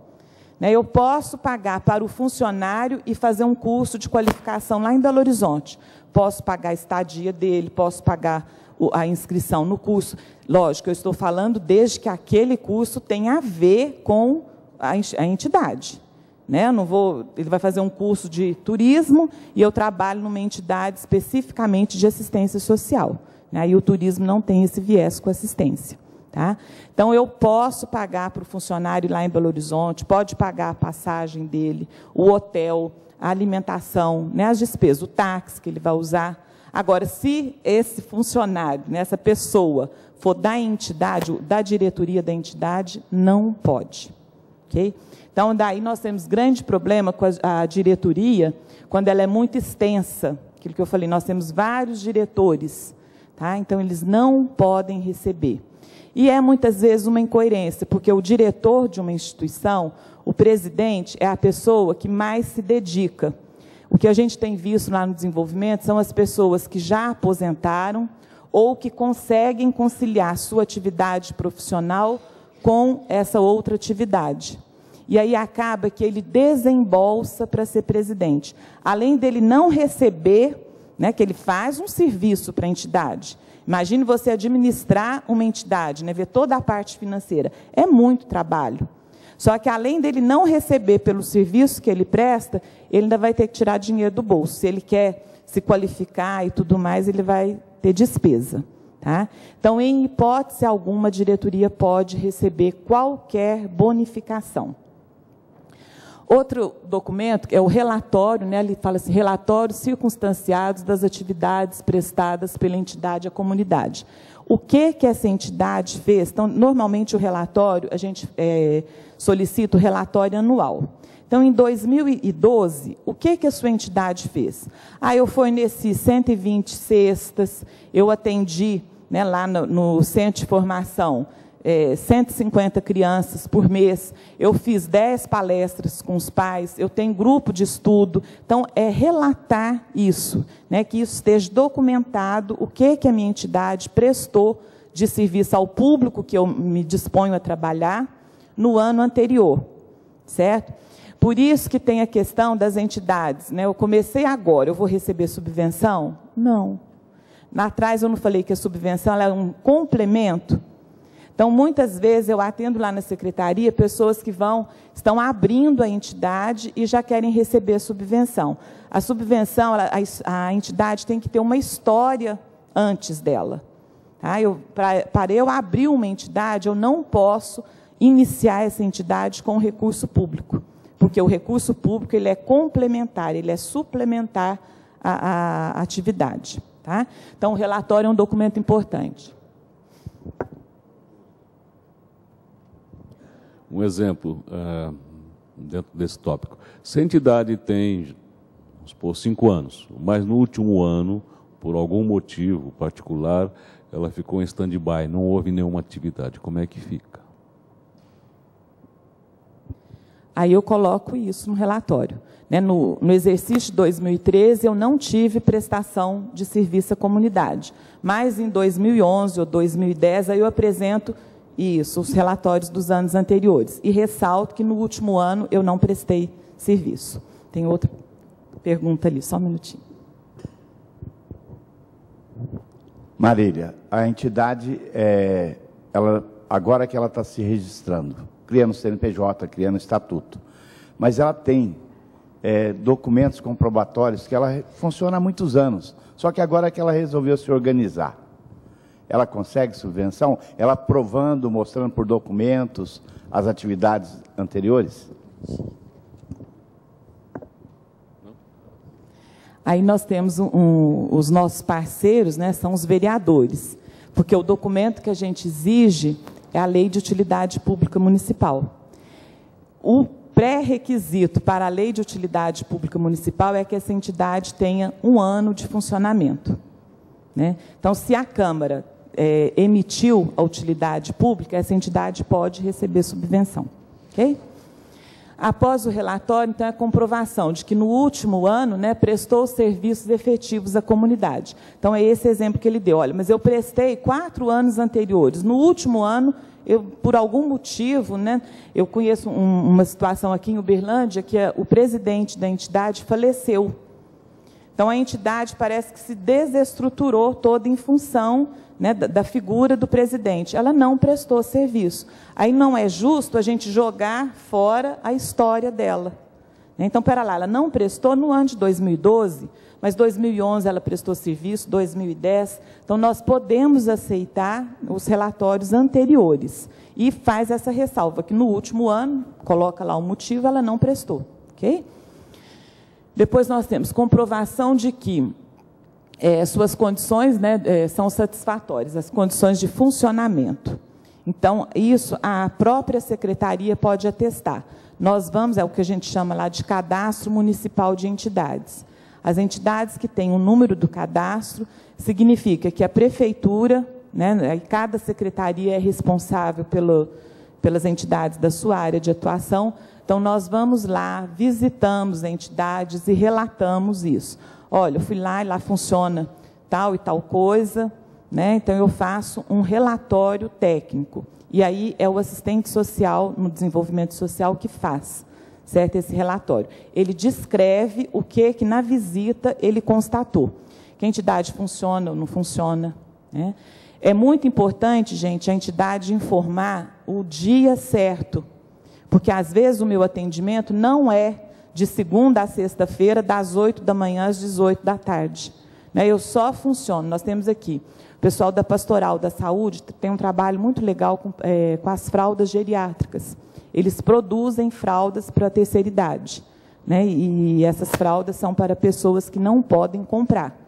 Eu posso pagar para o funcionário e fazer um curso de qualificação lá em Belo Horizonte. Posso pagar a estadia dele, posso pagar a inscrição no curso. Lógico, eu estou falando desde que aquele curso tenha a ver com a entidade. Eu não vou, ele vai fazer um curso de turismo e eu trabalho numa entidade especificamente de assistência social. Aí o turismo não tem esse viés com assistência. Tá? Então, eu posso pagar para o funcionário lá em Belo Horizonte, pode pagar a passagem dele, o hotel, a alimentação, né, as despesas, o táxi que ele vai usar. Agora, se esse funcionário, né, essa pessoa, for da entidade, da diretoria da entidade, não pode. Okay? Então, daí nós temos grande problema com a diretoria, quando ela é muito extensa. Aquilo que eu falei, nós temos vários diretores. Tá? Então, eles não podem receber. E é, muitas vezes, uma incoerência, porque o diretor de uma instituição, o presidente, é a pessoa que mais se dedica. O que a gente tem visto lá no desenvolvimento são as pessoas que já aposentaram ou que conseguem conciliar sua atividade profissional com essa outra atividade. E aí acaba que ele desembolsa para ser presidente. Além dele não receber, né, que ele faz um serviço para a entidade. Imagine você administrar uma entidade, né, ver toda a parte financeira. É muito trabalho. Só que, além dele não receber pelo serviço que ele presta, ele ainda vai ter que tirar dinheiro do bolso. Se ele quer se qualificar e tudo mais, ele vai ter despesa. Tá? Então, em hipótese alguma, a diretoria pode receber qualquer bonificação. Outro documento é o relatório, né? Ele fala assim, relatórios circunstanciados das atividades prestadas pela entidade à comunidade. O que essa entidade fez? Então, normalmente o relatório, a gente solicita o relatório anual. Então, em 2012, o que a sua entidade fez? Eu forneci 120 cestas, eu atendi, né, lá no centro de formação, 150 crianças por mês, eu fiz 10 palestras com os pais, eu tenho grupo de estudo. Então, é relatar isso, né, que isso esteja documentado, o que a minha entidade prestou de serviço ao público que eu me disponho a trabalhar no ano anterior, certo? Por isso que tem a questão das entidades, né? Eu comecei agora, eu vou receber subvenção? Não. Lá atrás eu não falei que a subvenção ela é um complemento? Então, muitas vezes eu atendo lá na secretaria pessoas que estão abrindo a entidade e já querem receber a subvenção. A subvenção, a entidade tem que ter uma história antes dela. Tá? Para eu abrir uma entidade, eu não posso iniciar essa entidade com recurso público, porque o recurso público ele é complementar, ele é suplementar a atividade. Tá? Então, o relatório é um documento importante. Um exemplo, dentro desse tópico. Se a entidade tem, vamos supor, 5 anos, mas no último ano, por algum motivo particular, ela ficou em stand-by, não houve nenhuma atividade, como é que fica? Aí eu coloco isso no relatório. Né? No exercício de 2013, eu não tive prestação de serviço à comunidade, mas em 2011 ou 2010, aí eu apresento isso, os relatórios dos anos anteriores. E ressalto que no último ano eu não prestei serviço. Tem outra pergunta ali, só um minutinho. Marília, a entidade, agora que ela está se registrando, criando CNPJ, criando estatuto, mas ela tem documentos comprobatórios que ela funciona há muitos anos, só que agora que ela resolveu se organizar. Ela consegue subvenção? Ela provando, mostrando por documentos as atividades anteriores? Aí nós temos os nossos parceiros, né, são os vereadores, porque o documento que a gente exige é a Lei de Utilidade Pública Municipal. O pré-requisito para a Lei de Utilidade Pública Municipal é que essa entidade tenha 1 ano de funcionamento. Né? Então, se a Câmara emitiu a utilidade pública, essa entidade pode receber subvenção. Okay? Após o relatório, então, é a comprovação de que no último ano, né, prestou serviços efetivos à comunidade. Então, é esse exemplo que ele deu. Olha, mas eu prestei 4 anos anteriores. No último ano, por algum motivo, né, eu conheço uma situação aqui em Uberlândia que o presidente da entidade faleceu. Então, a entidade parece que se desestruturou toda em função, né, da figura do presidente. Ela não prestou serviço. Aí não é justo a gente jogar fora a história dela. Então, pera lá, ela não prestou no ano de 2012, mas 2011 ela prestou serviço, 2010. Então, nós podemos aceitar os relatórios anteriores. E faz essa ressalva, que no último ano, coloca lá o motivo, ela não prestou. Ok? Depois nós temos comprovação de que suas condições, né, são satisfatórias, as condições de funcionamento. Então, isso a própria secretaria pode atestar. Nós vamos, é o que a gente chama lá de cadastro municipal de entidades. As entidades que têm o número do cadastro, significa que a prefeitura, né, cada secretaria é responsável pelas entidades da sua área de atuação. Então, nós vamos lá, visitamos entidades e relatamos isso. Olha, eu fui lá e lá funciona tal e tal coisa, né? Então, eu faço um relatório técnico. E aí é o assistente social, no desenvolvimento social, que faz, certo? Esse relatório. Ele descreve o que na visita ele constatou. Que a entidade funciona ou não funciona, né? É muito importante, gente, a entidade informar o dia certo. Porque, às vezes, o meu atendimento não é de segunda a sexta-feira, das 8 da manhã às 18 da tarde. Né? Eu só funciono. Nós temos aqui, o pessoal da Pastoral da Saúde tem um trabalho muito legal com as fraldas geriátricas. Eles produzem fraldas para a terceira idade. Né? E essas fraldas são para pessoas que não podem comprar.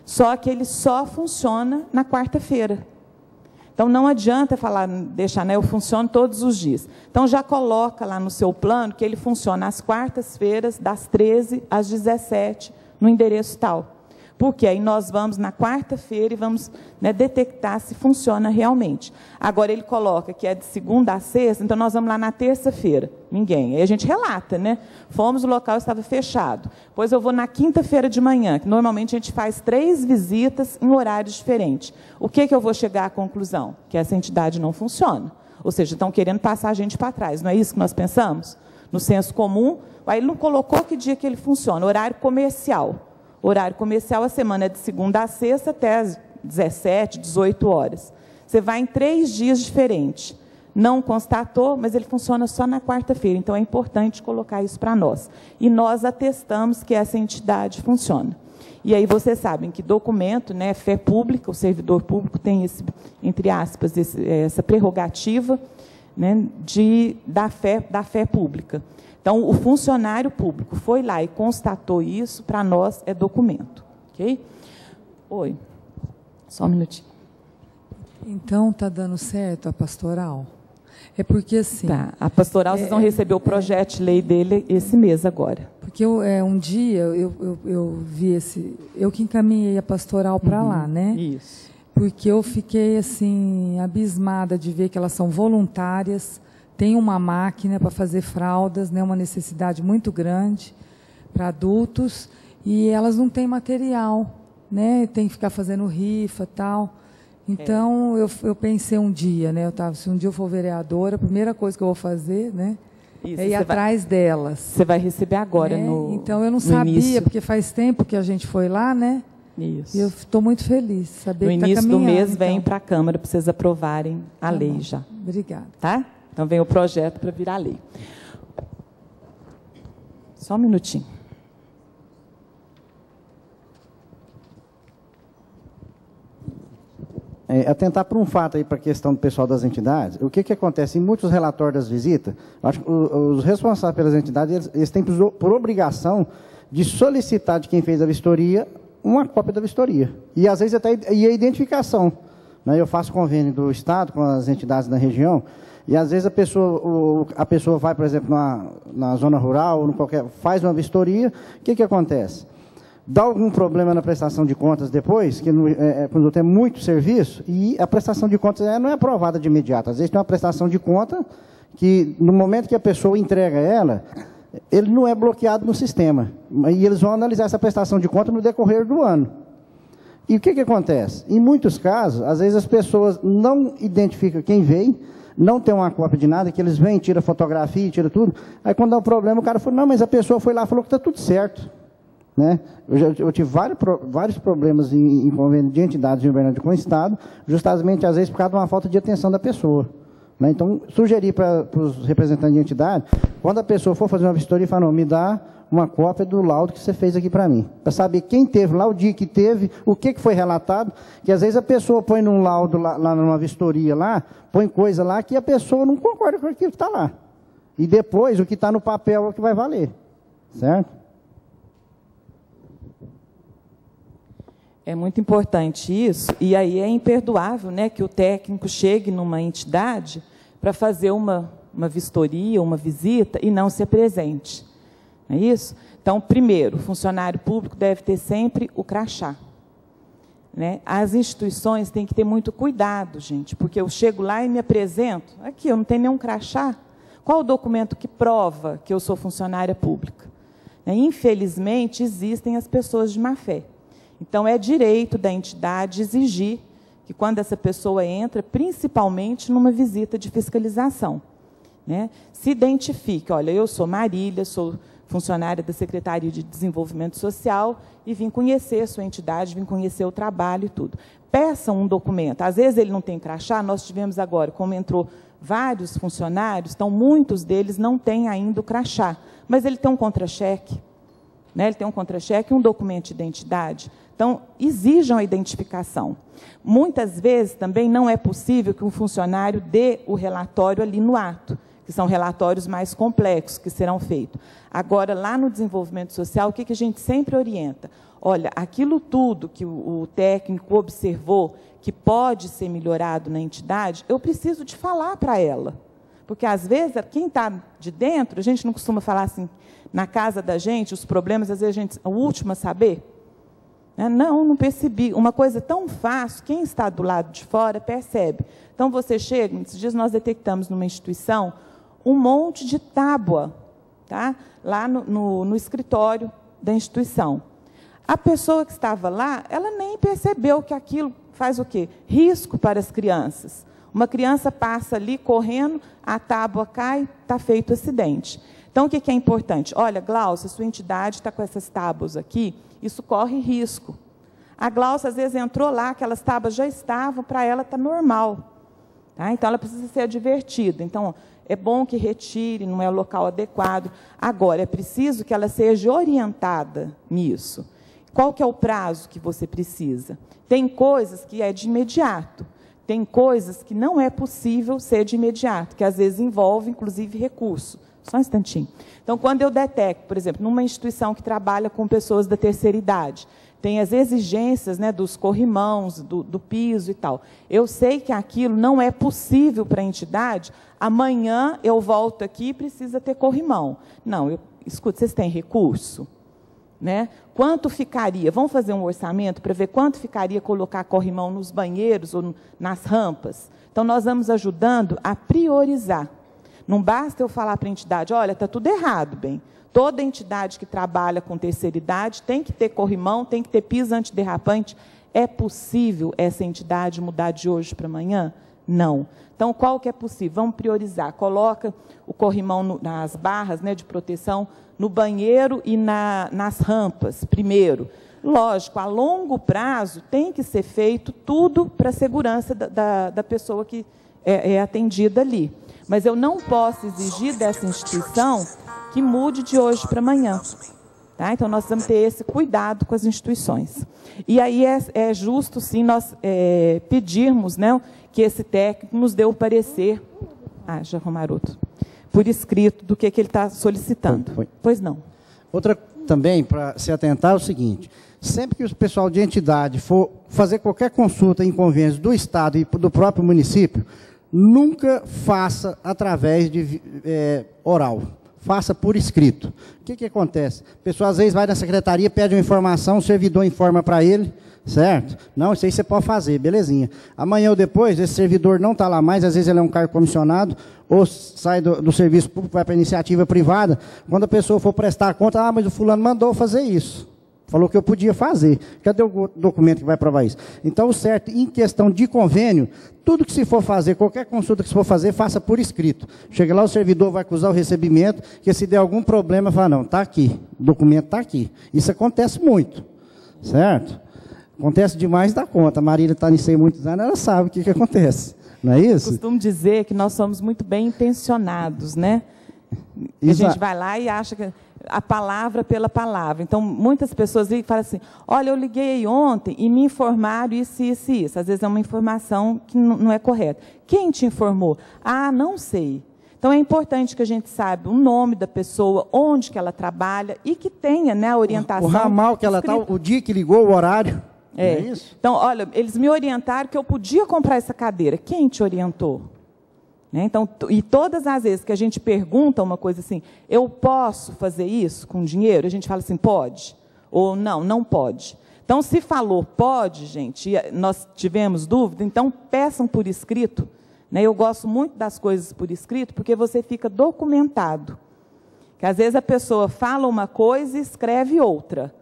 Só que ele só funciona na quarta-feira. Então, não adianta deixar, né, eu funciono todos os dias. Então, já coloca lá no seu plano que ele funciona às quartas-feiras, das 13 às 17, no endereço tal. Porque aí nós vamos na quarta-feira e vamos, né, detectar se funciona realmente. Agora, ele coloca que é de segunda a sexta, então nós vamos lá na terça-feira. Ninguém. Aí a gente relata, né? Fomos, o local estava fechado. Depois eu vou na quinta-feira de manhã, que normalmente a gente faz 3 visitas em horários diferentes. O que eu vou chegar à conclusão? Que essa entidade não funciona. Ou seja, estão querendo passar a gente para trás. Não é isso que nós pensamos? no senso comum, aí ele não colocou que dia que ele funciona, horário comercial. Horário comercial, a semana é de segunda a sexta até às 17, 18 horas. Você vai em 3 dias diferentes. Não constatou, mas ele funciona só na quarta-feira. Então, é importante colocar isso para nós. E nós atestamos que essa entidade funciona. E aí vocês sabem que documento, né, fé pública, o servidor público tem, entre aspas, essa prerrogativa, né, da fé pública. Então, o funcionário público foi lá e constatou isso, para nós é documento. Ok? Oi. Só um minutinho. Então, está dando certo a pastoral? É porque assim... Tá. A pastoral, vocês vão receber o projeto de lei dele esse mês agora. Porque um dia eu vi eu que encaminhei a pastoral para lá, né? Isso. Porque eu fiquei assim abismada de ver que elas são voluntárias, tem uma máquina para fazer fraldas, né? Uma necessidade muito grande para adultos, e elas não têm material, né? Tem que ficar fazendo rifa, tal. Então eu pensei um dia, né? Se um dia eu for vereadora, a primeira coisa que eu vou fazer, né? Isso, é ir atrás delas. Você vai receber agora, né? Então, eu não sabia, início. Porque faz tempo que a gente foi lá, né? Isso. E eu estou muito feliz de saber no que está início do mês vem então. para a Câmara para vocês aprovarem a lei já. Obrigada. Tá? Então vem o projeto para virar lei. Só um minutinho. Atentar para um fato aí para a questão do pessoal das entidades. O que acontece? Em muitos relatórios das visitas, acho que os responsáveis pelas entidades, eles têm por obrigação de solicitar de quem fez a vistoria uma cópia da vistoria. E, às vezes, até a identificação. Né? Eu faço convênio do Estado com as entidades da região, e, às vezes, a pessoa vai, por exemplo, na zona rural, ou faz uma vistoria, o que acontece? Dá algum problema na prestação de contas depois, que quando tem muito serviço, e a prestação de contas não é aprovada de imediato. Às vezes tem uma prestação de conta que, no momento que a pessoa entrega ela, ele não é bloqueado no sistema. E eles vão analisar essa prestação de conta no decorrer do ano. E o que acontece? Em muitos casos, às vezes as pessoas não identificam quem veio, não tem uma cópia de nada, que eles vêm, tiram fotografia, tiram tudo. Aí quando dá um problema, o cara fala, não, mas a pessoa foi lá e falou que está tudo certo. Né? Eu tive vários problemas em convênio de entidades de Uberlândia com o Estado, justamente, às vezes, por causa de uma falta de atenção da pessoa. Né? Então, sugeri para os representantes de entidade, quando a pessoa for fazer uma vistoria, fala, não, me dá uma cópia do laudo que você fez aqui para mim, para saber quem teve lá, o dia que teve, o que foi relatado, que às vezes a pessoa põe num laudo, lá numa vistoria lá, põe coisa lá que a pessoa não concorda com aquilo que está lá. E depois, o que está no papel é o que vai valer. Certo? É muito importante isso, e aí é imperdoável, né, que o técnico chegue numa entidade para fazer uma vistoria, uma visita, e não se apresente. Não é isso? Então, primeiro, o funcionário público deve ter sempre o crachá. Né? As instituições têm que ter muito cuidado, gente, porque eu chego lá e me apresento, aqui, eu não tenho nenhum crachá. Qual o documento que prova que eu sou funcionária pública? Infelizmente, existem as pessoas de má fé. Então, é direito da entidade exigir que, quando essa pessoa entra, principalmente numa visita de fiscalização, né, se identifique, olha, eu sou Marília, sou funcionária da Secretaria de Desenvolvimento Social e vim conhecer a sua entidade, vim conhecer o trabalho e tudo. Peçam um documento. Às vezes ele não tem crachá, nós tivemos agora, como entrou vários funcionários, então muitos deles não têm ainda o crachá, mas ele tem um contra-cheque, né, ele tem um contra-cheque e um documento de identidade. Então, exijam a identificação. Muitas vezes também não é possível que um funcionário dê o relatório ali no ato, que são relatórios mais complexos que serão feitos. Agora, lá no desenvolvimento social, o que a gente sempre orienta? Olha, aquilo tudo que o técnico observou que pode ser melhorado na entidade, eu preciso de falar para ela. Porque, às vezes, quem está de dentro, a gente não costuma falar assim, na casa da gente, os problemas, às vezes a gente é o último a saber. Não percebi. Uma coisa tão fácil, quem está do lado de fora percebe. Então, você chega, nesses dias nós detectamos numa instituição um monte de tábua, tá? Lá no escritório da instituição. A pessoa que estava lá, ela nem percebeu que aquilo faz o quê? Risco para as crianças. Uma criança passa ali correndo, a tábua cai, está feito acidente. Então, o que é importante? Olha, Glaucia, sua entidade está com essas tábuas aqui, isso corre risco. A Glaucia, às vezes, entrou lá, aquelas tábuas já estavam, para ela está normal. Tá? Então, ela precisa ser advertida. Então, é bom que retire, não é o local adequado. Agora, é preciso que ela seja orientada nisso. Qual que é o prazo que você precisa? Tem coisas que é de imediato. Tem coisas que não é possível ser de imediato, que às vezes envolve, inclusive, recurso. Só um instantinho. Então, quando eu detecto, por exemplo, numa instituição que trabalha com pessoas da terceira idade, tem as exigências, né, dos corrimãos, do piso e tal. Eu sei que aquilo não é possível para a entidade, amanhã eu volto aqui e precisa ter corrimão. Não, escuta, vocês têm recurso? Né? Quanto ficaria? Vamos fazer um orçamento para ver quanto ficaria colocar corrimão nos banheiros ou nas rampas? Então, nós vamos ajudando a priorizar. Não basta eu falar para a entidade, olha, está tudo errado, bem. Toda entidade que trabalha com terceira idade tem que ter corrimão, tem que ter piso antiderrapante. É possível essa entidade mudar de hoje para amanhã? Não. Então, qual que é possível? Vamos priorizar. Coloca o corrimão nas barras, né, de proteção, no banheiro e nas rampas, primeiro. Lógico, a longo prazo tem que ser feito tudo para a segurança da pessoa que é atendida ali. Mas eu não posso exigir dessa instituição que mude de hoje para amanhã. Tá? Então, nós vamos ter esse cuidado com as instituições. E aí é justo, sim, nós pedirmos, né, que esse técnico nos dê o parecer, Jaco Maroto, por escrito, do que ele está solicitando. Foi. Pois não. Outra também, para se atentar, é o seguinte: sempre que o pessoal de entidade for fazer qualquer consulta em convênios do Estado e do próprio município, nunca faça através de oral. Faça por escrito. O que acontece? A pessoa, às vezes, vai na secretaria, pede uma informação, o servidor informa para ele, certo? Não, isso aí você pode fazer, belezinha. Amanhã ou depois, esse servidor não está lá mais, às vezes ele é um cargo comissionado, ou sai do serviço público, vai para a iniciativa privada. Quando a pessoa for prestar conta, mas o fulano mandou fazer isso. Falou que eu podia fazer. Cadê o documento que vai provar isso? Então, o certo, em questão de convênio, tudo que se for fazer, qualquer consulta que se for fazer, faça por escrito. Chega lá, o servidor vai acusar o recebimento, que se der algum problema, fala, não, está aqui, o documento está aqui. Isso acontece muito, certo? Acontece demais da conta. A Marília está nisso aí há muitos anos, ela sabe o que acontece. Não é isso? Eu costumo dizer que nós somos muito bem intencionados, né? A gente vai lá e acha que a palavra pela palavra. Então, muitas pessoas vêm e falam assim, olha, eu liguei ontem e me informaram isso, isso e isso. Às vezes é uma informação que não é correta. Quem te informou? Ah, não sei. Então, é importante que a gente saiba o nome da pessoa, onde que ela trabalha e que tenha, né, a orientação. O ramal que ela está, o dia que ligou, o horário. É. Não é isso? Então, olha, eles me orientaram que eu podia comprar essa cadeira. Quem te orientou? Né? Então, e todas as vezes que a gente pergunta uma coisa assim, eu posso fazer isso com dinheiro? A gente fala assim, pode. Ou não, não pode. Então, se falou pode, gente, e nós tivemos dúvida, então peçam por escrito. Né? Eu gosto muito das coisas por escrito, porque você fica documentado. Que às vezes a pessoa fala uma coisa e escreve outra.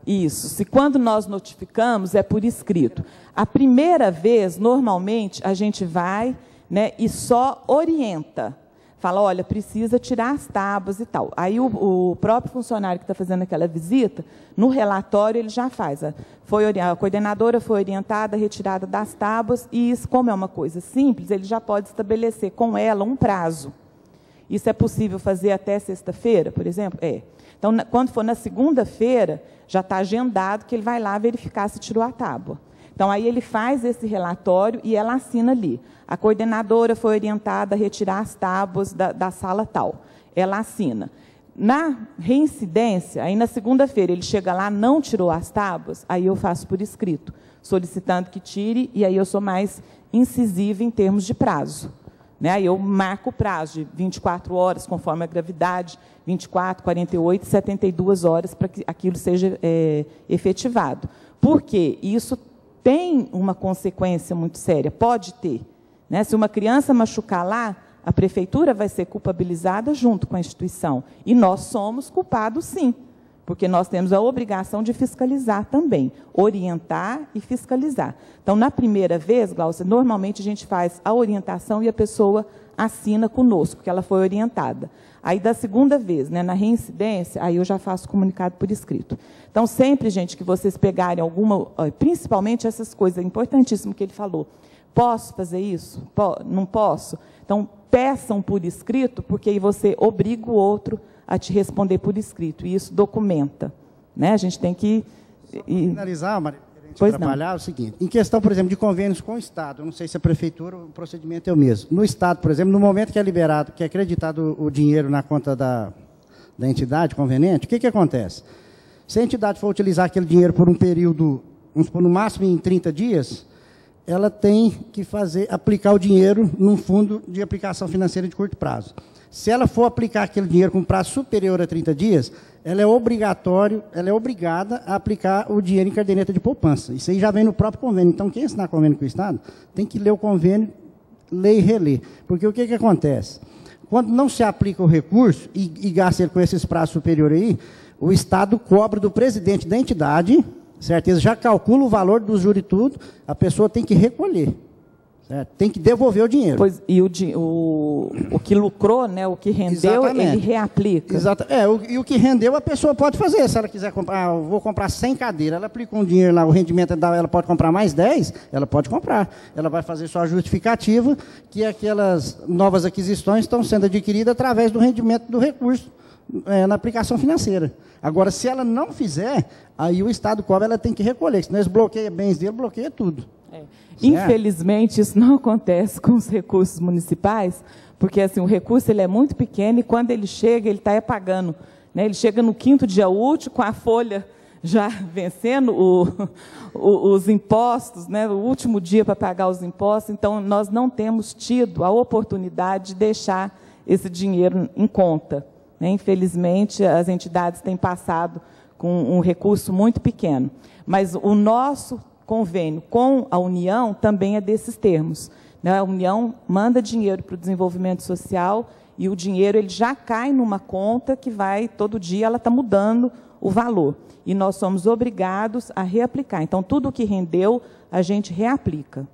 Isso, se quando nós notificamos é por escrito. A primeira vez, normalmente, a gente vai, né, e só orienta. Fala, olha, precisa tirar as tábuas e tal. Aí o próprio funcionário que está fazendo aquela visita, no relatório ele já faz. A coordenadora foi orientada a retirada das tábuas e isso, como é uma coisa simples, ele já pode estabelecer com ela um prazo. Isso é possível fazer até sexta-feira, por exemplo? É. Então, quando for na segunda-feira, já está agendado que ele vai lá verificar se tirou a tábua. Então, aí ele faz esse relatório e ela assina ali. A coordenadora foi orientada a retirar as tábuas da sala tal. Ela assina. Na reincidência, aí na segunda-feira, ele chega lá, não tirou as tábuas, aí eu faço por escrito, solicitando que tire, e aí eu sou mais incisiva em termos de prazo. Né? Aí eu marco o prazo de 24 horas, conforme a gravidade, 24, 48, 72 horas, para que aquilo seja efetivado. Por quê? Isso tem uma consequência muito séria, pode ter. Né? Se uma criança machucar lá, a prefeitura vai ser culpabilizada junto com a instituição. E nós somos culpados, sim. porque nós temos a obrigação de fiscalizar também, orientar e fiscalizar. Então, na primeira vez, Glaucia, normalmente a gente faz a orientação e a pessoa assina conosco, porque ela foi orientada. Aí, da segunda vez, né, na reincidência, aí eu já faço comunicado por escrito. Então, sempre, gente, que vocês pegarem alguma, principalmente essas coisas, é importantíssimo que ele falou. Posso fazer isso? Não posso? Então, peçam por escrito, porque aí você obriga o outro a te responder por escrito, e isso documenta. Né? A gente tem que... Finalizar, Maria, trabalhar, é o seguinte, em questão, por exemplo, de convênios com o Estado, eu não sei se a Prefeitura, o procedimento é o mesmo. No Estado, por exemplo, no momento que é liberado, que é acreditado o dinheiro na conta da entidade conveniente, o que acontece? Se a entidade for utilizar aquele dinheiro por um período, vamos supor, no máximo em 30 dias, ela tem que aplicar o dinheiro num fundo de aplicação financeira de curto prazo. Se ela for aplicar aquele dinheiro com prazo superior a 30 dias, ela é obrigada a aplicar o dinheiro em caderneta de poupança. Isso aí já vem no próprio convênio. Então, quem assinar convênio com o Estado tem que ler o convênio, ler e reler. Porque o que acontece? Quando não se aplica o recurso e gasta ele com esses prazos superiores aí, o Estado cobra do presidente da entidade, certeza, já calcula o valor do juro e tudo, a pessoa tem que recolher. Certo? Tem que devolver o dinheiro. Pois, e o que lucrou, né, o que rendeu, exatamente, ele reaplica. Exato. E o que rendeu a pessoa pode fazer. Se ela quiser comprar, eu vou comprar 100 cadeiras, ela aplica um dinheiro lá, o rendimento ela pode comprar mais 10, ela pode comprar. Ela vai fazer sua justificativa que aquelas novas aquisições estão sendo adquiridas através do rendimento do recurso na aplicação financeira. Agora, se ela não fizer, aí o Estado cobra, ela tem que recolher. Senão eles bloqueiam bens dele, bloqueia tudo. Infelizmente, isso não acontece com os recursos municipais, porque assim, o recurso ele é muito pequeno e quando ele chega, ele está pagando. Né? Ele chega no 5º dia útil, com a folha já vencendo os impostos, né? O último dia para pagar os impostos. Então, nós não temos tido a oportunidade de deixar esse dinheiro em conta. Né? Infelizmente, as entidades têm passado com um recurso muito pequeno. Mas o nosso convênio com a União também é desses termos. Né? A União manda dinheiro para o desenvolvimento social e o dinheiro ele já cai numa conta que vai, todo dia ela está mudando o valor. E nós somos obrigados a reaplicar. Então, tudo o que rendeu, a gente reaplica.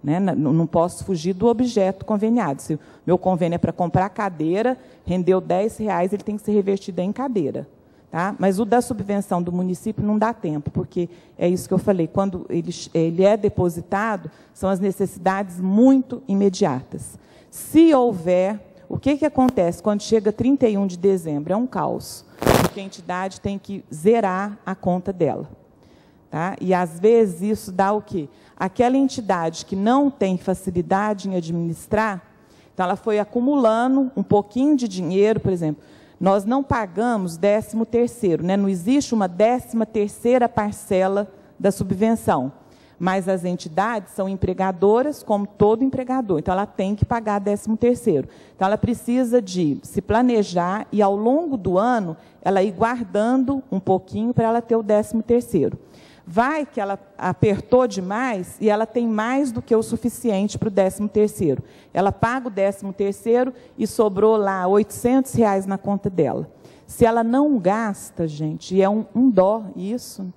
Né? Não posso fugir do objeto conveniado. Se o meu convênio é para comprar cadeira, rendeu R$10, ele tem que ser revertido em cadeira. Tá? Mas o da subvenção do município não dá tempo, porque é isso que eu falei, quando ele é depositado, são as necessidades muito imediatas. Se houver, o que acontece quando chega 31 de dezembro? É um caos, porque a entidade tem que zerar a conta dela. Tá? E, às vezes, isso dá o quê? Aquela entidade que não tem facilidade em administrar, então ela foi acumulando um pouquinho de dinheiro, por exemplo. Nós não pagamos 13º, né? Não existe uma 13ª parcela da subvenção, mas as entidades são empregadoras, como todo empregador, então ela tem que pagar 13º. Então ela precisa de se planejar e ao longo do ano ela ir guardando um pouquinho para ela ter o 13º. Vai que ela apertou demais e ela tem mais do que o suficiente para o 13º. Ela paga o 13º e sobrou lá R$800 na conta dela. Se ela não gasta, gente, e é um dó isso,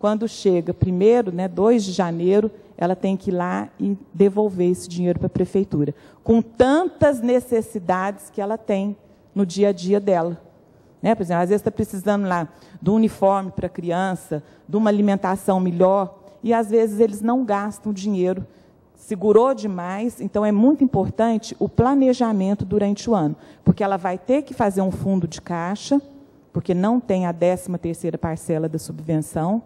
quando chega 1º, né, 2 de janeiro, ela tem que ir lá e devolver esse dinheiro para a prefeitura, com tantas necessidades que ela tem no dia a dia dela. Né? Por exemplo, às vezes está precisando lá do uniforme para a criança, de uma alimentação melhor, e às vezes eles não gastam dinheiro, segurou demais, então é muito importante o planejamento durante o ano, porque ela vai ter que fazer um fundo de caixa, porque não tem a 13ª parcela da subvenção,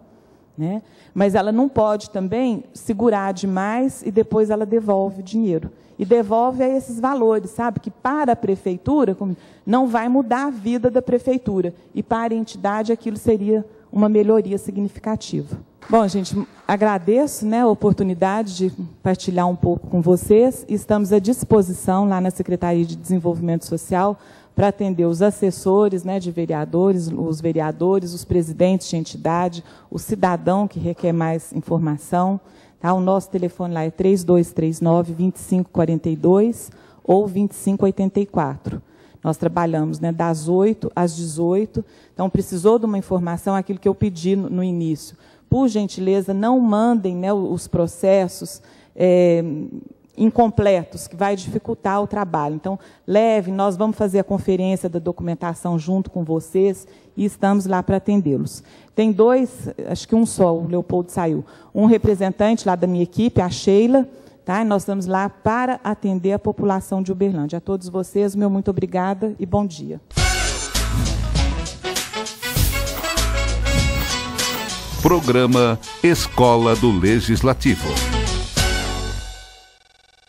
né? Mas ela não pode também segurar demais e depois ela devolve o dinheiro. E devolve a esses valores, sabe? Que para a prefeitura não vai mudar a vida da prefeitura. E para a entidade aquilo seria uma melhoria significativa. Bom, gente, agradeço, né, a oportunidade de partilhar um pouco com vocês. Estamos à disposição lá na Secretaria de Desenvolvimento Social para atender os assessores, né, de vereadores, os presidentes de entidade, o cidadão que requer mais informação. Tá? O nosso telefone lá é 3239-2542 ou 2584. Nós trabalhamos, né, das 8 às 18, então precisou de uma informação, aquilo que eu pedi no início. Por gentileza, não mandem, né, os processos incompletos, que vai dificultar o trabalho. Então, leve, nós vamos fazer a conferência da documentação junto com vocês e estamos lá para atendê-los. Tem dois, acho que um só, o Leopoldo saiu, um representante lá da minha equipe, a Sheila, tá? Nós estamos lá para atender a população de Uberlândia. A todos vocês, meu muito obrigada e bom dia. Programa Escola do Legislativo.